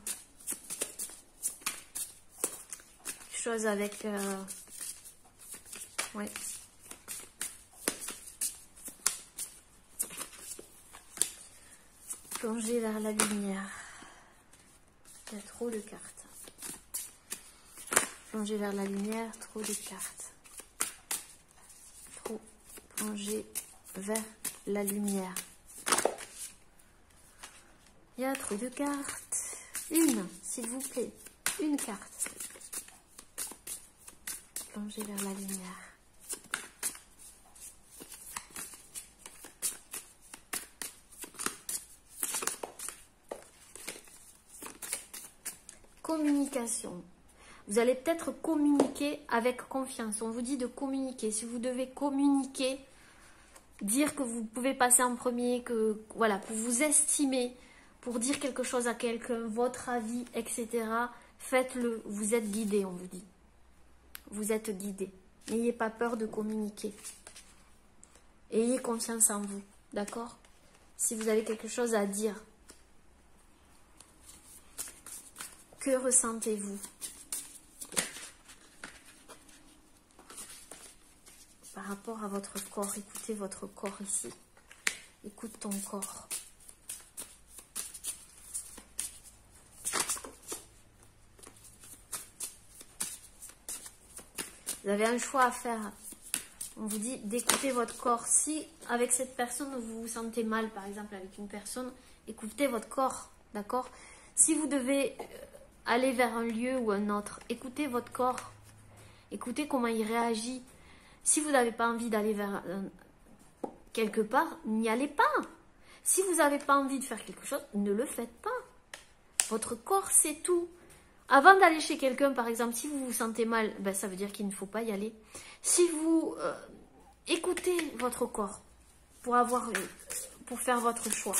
Chose avec... ouais. Plongez vers la lumière. Il y a trop de cartes. Plongez vers la lumière, trop de cartes. Trop. Plongez vers la lumière. Il y a trop de cartes. Une, s'il vous plaît. Une carte. Plongez vers la lumière. Communication. Vous allez peut-être communiquer avec confiance. On vous dit de communiquer. Si vous devez communiquer, dire que vous pouvez passer en premier, que voilà, pour vous estimer, pour dire quelque chose à quelqu'un, votre avis, etc. Faites-le. Vous êtes guidé, on vous dit. Vous êtes guidé. N'ayez pas peur de communiquer. Ayez confiance en vous. D'accord? Si vous avez quelque chose à dire. Que ressentez-vous? Par rapport à votre corps, écoutez votre corps ici. Écoute ton corps. Vous avez un choix à faire. On vous dit d'écouter votre corps. Si avec cette personne vous vous sentez mal, par exemple avec une personne, écoutez votre corps, d'accord? Si vous devez aller vers un lieu ou un autre, écoutez votre corps. Écoutez comment il réagit. Si vous n'avez pas envie d'aller vers quelque part, n'y allez pas. Si vous n'avez pas envie de faire quelque chose, ne le faites pas. Votre corps, c'est tout. Avant d'aller chez quelqu'un, par exemple, si vous vous sentez mal, ben, ça veut dire qu'il ne faut pas y aller. Si vous écoutez votre corps pour faire votre choix.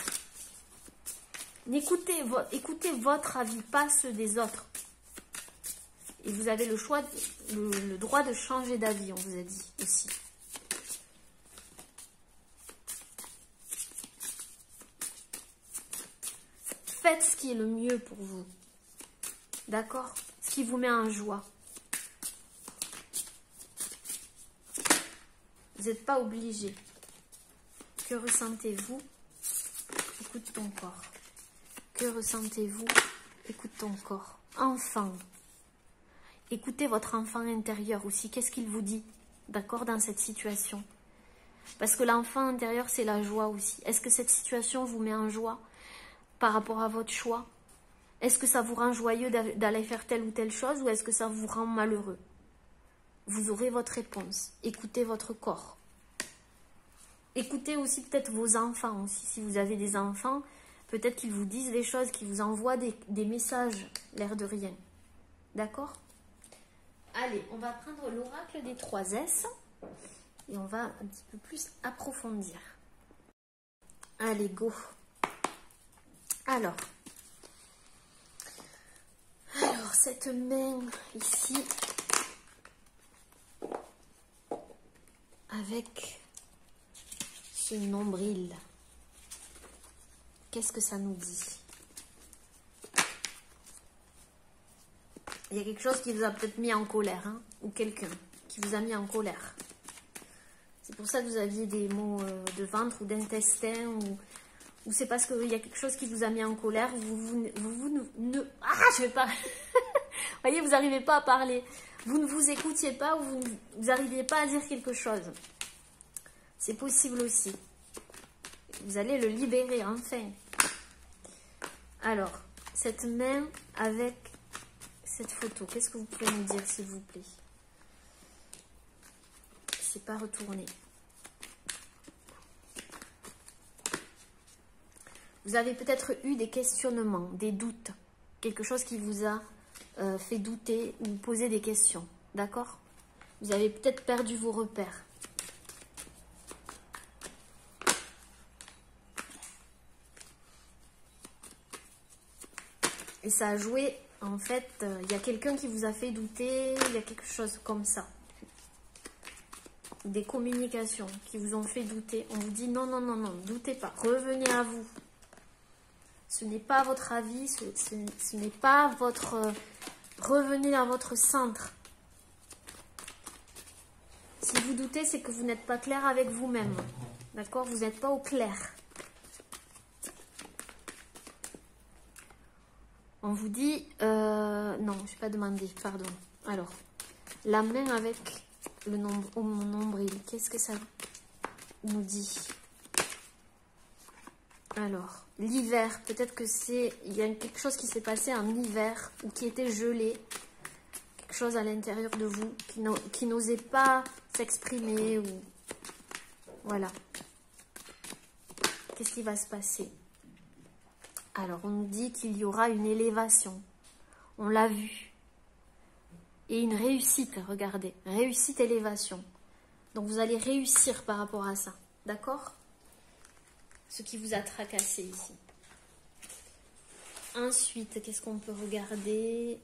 Écoutez votre avis, pas ceux des autres. Et vous avez le choix, le droit de changer d'avis, on vous a dit aussi. Faites ce qui est le mieux pour vous. D'accord? Ce qui vous met en joie. Vous n'êtes pas obligé. Que ressentez-vous? Écoute ton corps. Que ressentez-vous? Écoute ton corps. Enfant. Écoutez votre enfant intérieur aussi. Qu'est-ce qu'il vous dit? D'accord, dans cette situation? Parce que l'enfant intérieur, c'est la joie aussi. Est-ce que cette situation vous met en joie par rapport à votre choix? Est-ce que ça vous rend joyeux d'aller faire telle ou telle chose ou est-ce que ça vous rend malheureux? Vous aurez votre réponse. Écoutez votre corps. Écoutez aussi peut-être vos enfants aussi. Si vous avez des enfants, peut-être qu'ils vous disent des choses, qu'ils vous envoient des messages, l'air de rien. D'accord? Allez, on va prendre l'oracle des 3 S et on va un petit peu plus approfondir. Allez, go. Alors, cette main ici, avec ce nombril, qu'est-ce que ça nous dit? Il y a quelque chose qui vous a peut-être mis en colère, hein, ou quelqu'un qui vous a mis en colère. C'est pour ça que vous aviez des maux de ventre ou d'intestin, ou c'est parce qu'il y a quelque chose qui vous a mis en colère. Je vais pas. Vous voyez, vous n'arrivez pas à parler. Vous ne vous écoutiez pas ou vous n'arriviez pas à dire quelque chose. C'est possible aussi. Vous allez le libérer, enfin. Alors, cette main avec cette photo, qu'est-ce que vous pouvez me dire, s'il vous plaît? C'est pas retourné. Vous avez peut-être eu des questionnements, des doutes. Quelque chose qui vous a fait douter ou poser des questions. D'accord? Vous avez peut-être perdu vos repères. Et ça a joué, en fait, il y a quelqu'un qui vous a fait douter, il y a quelque chose comme ça. Des communications qui vous ont fait douter. On vous dit non, non, non, non, doutez pas, revenez à vous. Ce n'est pas votre avis, ce n'est pas votre... revenez à votre centre. Si vous doutez, c'est que vous n'êtes pas clair avec vous-même. D'accord? Vous n'êtes pas au clair. On vous dit... non, je n'ai pas demandé, pardon. Alors, la main avec le nombril, qu'est-ce que ça nous dit? Alors, l'hiver, peut-être que c'est... Il y a quelque chose qui s'est passé en hiver ou qui était gelé. Quelque chose à l'intérieur de vous qui n'osait pas s'exprimer ou... Voilà. Qu'est-ce qui va se passer? Alors, on nous dit qu'il y aura une élévation. On l'a vu. Et une réussite, regardez. Réussite, élévation. Donc, vous allez réussir par rapport à ça. D'accord? Ce qui vous a tracassé ici. Ensuite, qu'est-ce qu'on peut regarder?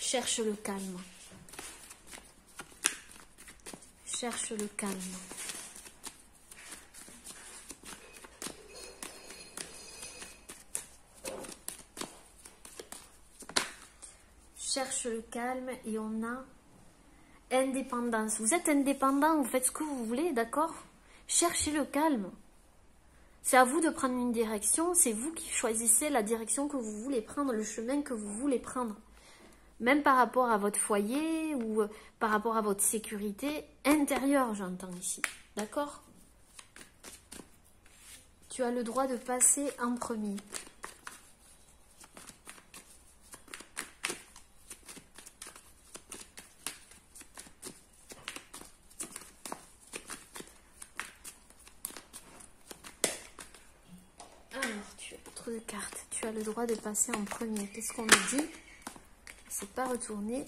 Cherche le calme. Cherche le calme. Cherche le calme et on a indépendance. Vous êtes indépendant, vous faites ce que vous voulez, d'accord? Cherchez le calme. C'est à vous de prendre une direction, c'est vous qui choisissez la direction que vous voulez prendre, le chemin que vous voulez prendre. Même par rapport à votre foyer ou par rapport à votre sécurité intérieure, j'entends ici. D'accord? Tu as le droit de passer en premier. De cartes. Tu as le droit de passer en premier. Qu'est-ce qu'on nous dit? C'est pas retourné.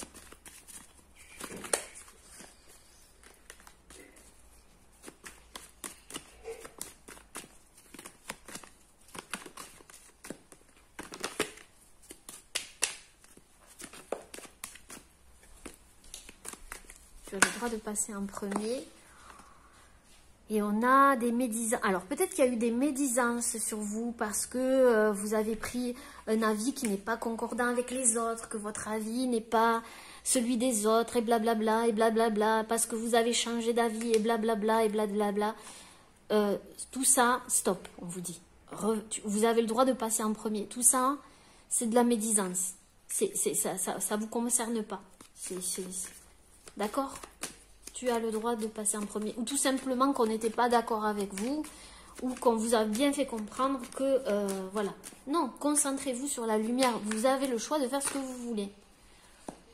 Tu as le droit de passer en premier. Et on a des médisances. Alors, peut-être qu'il y a eu des médisances sur vous parce que vous avez pris un avis qui n'est pas concordant avec les autres, que votre avis n'est pas celui des autres, et blablabla, et blablabla, parce que vous avez changé d'avis, et blablabla, et blablabla. Tout ça, stop, on vous dit. Vous avez le droit de passer en premier. Tout ça, c'est de la médisance. Ça vous concerne pas. D'accord ? Tu as le droit de passer en premier. Ou tout simplement qu'on n'était pas d'accord avec vous, ou qu'on vous a bien fait comprendre que, voilà. Non, concentrez-vous sur la lumière. Vous avez le choix de faire ce que vous voulez.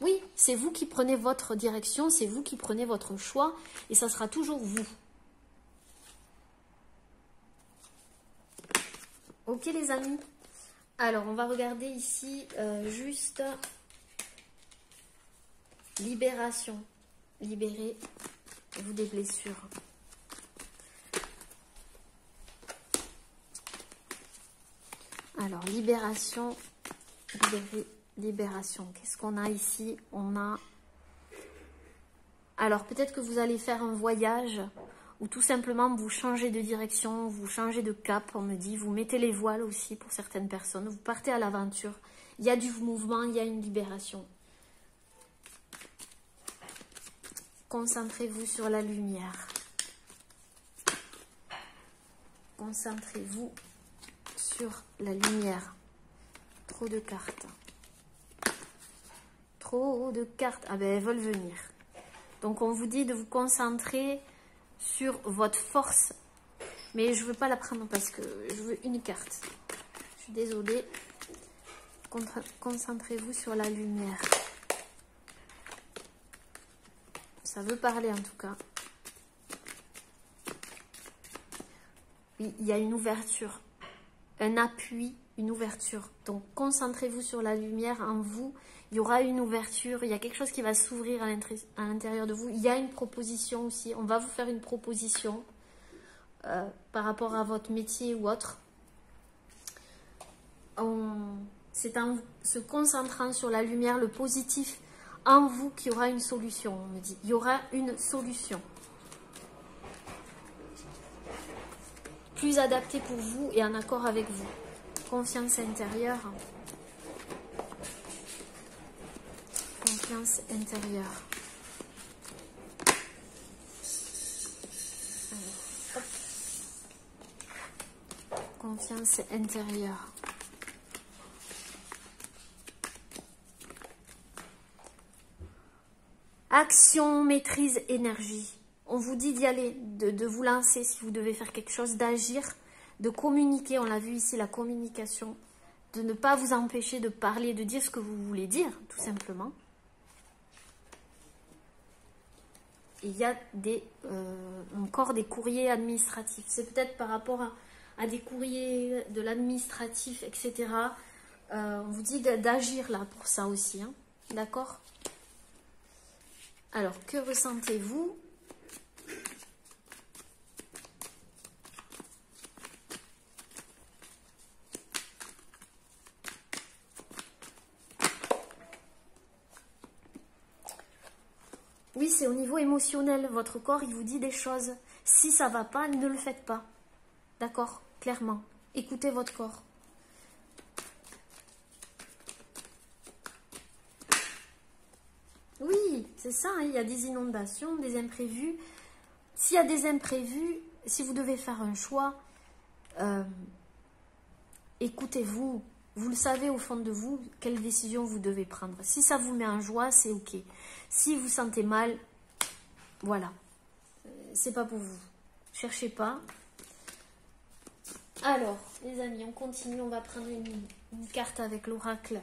Oui, c'est vous qui prenez votre direction, c'est vous qui prenez votre choix, et ça sera toujours vous. Ok les amis? Alors, on va regarder ici juste libération. Libérez-vous des blessures. Alors, libération. Libération. Qu'est-ce qu'on a ici? On a... Alors, peut-être que vous allez faire un voyage ou tout simplement vous changez de direction, vous changez de cap, on me dit. Vous mettez les voiles aussi pour certaines personnes. Vous partez à l'aventure. Il y a du mouvement, il y a une libération. Concentrez-vous sur la lumière. Concentrez-vous sur la lumière. Trop de cartes. Trop de cartes. Ah ben, elles veulent venir. Donc, on vous dit de vous concentrer sur votre force. Mais je ne veux pas la prendre parce que je veux une carte. Je suis désolée. Concentrez-vous sur la lumière. Ça veut parler en tout cas. il y a une ouverture, un appui, une ouverture. Donc concentrez-vous sur la lumière en vous. Il y aura une ouverture, il y a quelque chose qui va s'ouvrir à l'intérieur de vous. Il y a une proposition aussi. On va vous faire une proposition par rapport à votre métier ou autre. C'est en se concentrant sur la lumière, le positif en vous qu'il y aura une solution, on me dit. Il y aura une solution. Plus adaptée pour vous et en accord avec vous. Confiance intérieure. Confiance intérieure. Alors, hop. Confiance intérieure. Action, maîtrise, énergie. On vous dit d'y aller, de vous lancer si vous devez faire quelque chose, d'agir, de communiquer. On l'a vu ici, la communication. De ne pas vous empêcher de parler, de dire ce que vous voulez dire, tout simplement. Et il y a encore des courriers administratifs. C'est peut-être par rapport à des courriers de l'administratif, etc. On vous dit d'agir là pour ça aussi. Hein. D'accord ? Alors, que ressentez-vous ? Oui, c'est au niveau émotionnel. Votre corps, il vous dit des choses. Si ça ne va pas, ne le faites pas. D'accord ? Clairement. Écoutez votre corps. Oui, c'est ça, hein, il y a des inondations, des imprévus. S'il y a des imprévus, si vous devez faire un choix, écoutez-vous. Vous le savez au fond de vous, quelle décision vous devez prendre. Si ça vous met en joie, c'est ok. Si vous sentez mal, voilà. C'est pas pour vous. Cherchez pas. Alors, les amis, on continue. On va prendre une carte avec l'oracle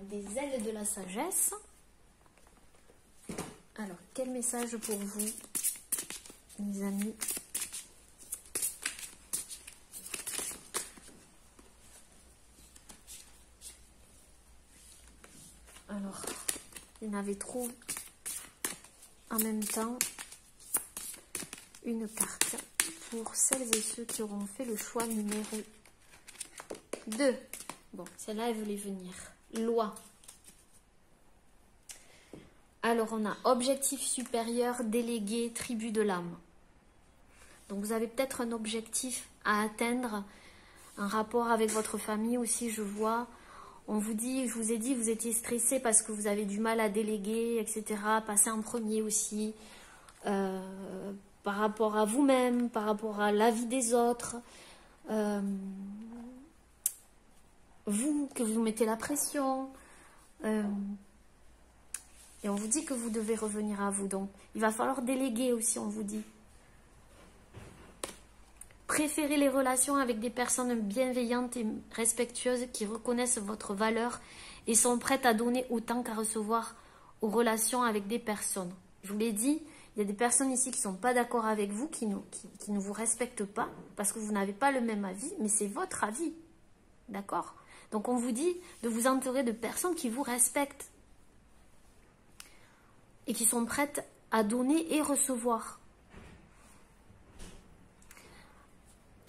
des ailes de la sagesse. Alors, quel message pour vous, mes amis? Alors, il y en avait trop en même temps. Une carte pour celles et ceux qui auront fait le choix numéro 2. Bon, celle-là, elle voulait venir. Loi. Alors, on a objectif supérieur, délégué, tribu de l'âme. Donc, vous avez peut-être un objectif à atteindre, un rapport avec votre famille aussi, je vois. On vous dit, je vous ai dit, vous étiez stressé parce que vous avez du mal à déléguer, etc. Passer en premier aussi, par rapport à vous-même, par rapport à la vie des autres. Vous, que vous mettez la pression. Et on vous dit que vous devez revenir à vous. Donc, il va falloir déléguer aussi, on vous dit. Préférez les relations avec des personnes bienveillantes et respectueuses qui reconnaissent votre valeur et sont prêtes à donner autant qu'à recevoir aux relations avec des personnes. Je vous l'ai dit, il y a des personnes ici qui ne sont pas d'accord avec vous, qui ne vous respectent pas parce que vous n'avez pas le même avis, mais c'est votre avis. D'accord ? Donc on vous dit de vous entourer de personnes qui vous respectent et qui sont prêtes à donner et recevoir.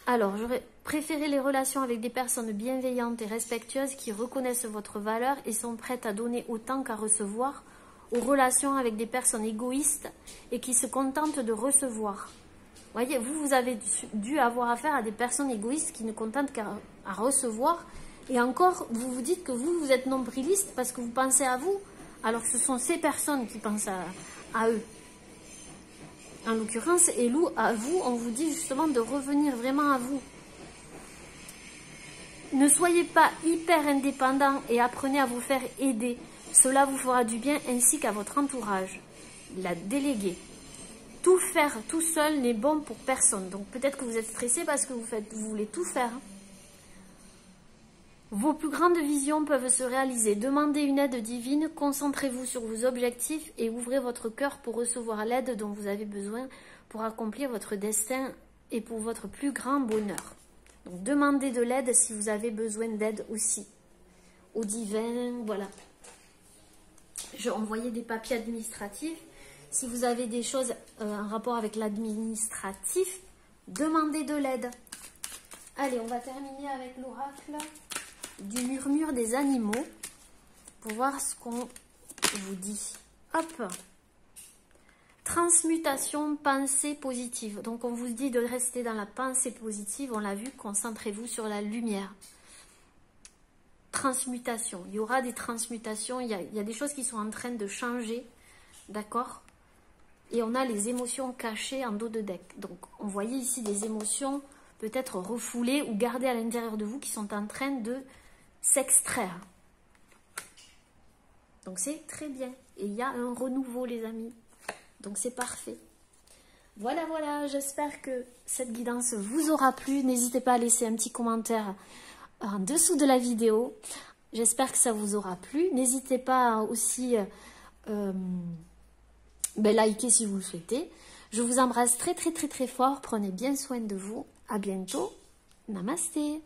Alors, j'aurais préféré les relations avec des personnes bienveillantes et respectueuses qui reconnaissent votre valeur et sont prêtes à donner autant qu'à recevoir, aux relations avec des personnes égoïstes et qui se contentent de recevoir. Vous voyez, vous avez dû avoir affaire à des personnes égoïstes qui ne contentent qu'à recevoir. Et encore, vous vous dites que vous êtes nombriliste parce que vous pensez à vous, alors que ce sont ces personnes qui pensent à eux. En l'occurrence, Elou, à vous, on vous dit justement de revenir vraiment à vous. Ne soyez pas hyper indépendant et apprenez à vous faire aider. Cela vous fera du bien ainsi qu'à votre entourage. La déléguer. Tout faire tout seul n'est bon pour personne. Donc peut-être que vous êtes stressé parce que vous voulez tout faire. Vos plus grandes visions peuvent se réaliser. Demandez une aide divine, concentrez-vous sur vos objectifs et ouvrez votre cœur pour recevoir l'aide dont vous avez besoin pour accomplir votre destin et pour votre plus grand bonheur. Donc, demandez de l'aide si vous avez besoin d'aide aussi. Au divin, voilà. Je envoyais des papiers administratifs. Si vous avez des choses en rapport avec l'administratif, demandez de l'aide. Allez, on va terminer avec l'oracle du murmure des animaux pour voir ce qu'on vous dit. Hop! Transmutation, pensée positive. Donc, on vous dit de rester dans la pensée positive. On l'a vu, concentrez-vous sur la lumière. Transmutation. Il y aura des transmutations. Il y a des choses qui sont en train de changer. D'accord? Et on a les émotions cachées en dos de deck. Donc, on voyait ici des émotions peut-être refoulées ou gardées à l'intérieur de vous qui sont en train de s'extraire. Donc, c'est très bien. Et il y a un renouveau, les amis. Donc, c'est parfait. Voilà, voilà. J'espère que cette guidance vous aura plu. N'hésitez pas à laisser un petit commentaire en dessous de la vidéo. J'espère que ça vous aura plu. N'hésitez pas aussi liker si vous le souhaitez. Je vous embrasse très très très très fort. Prenez bien soin de vous. À bientôt. Namasté.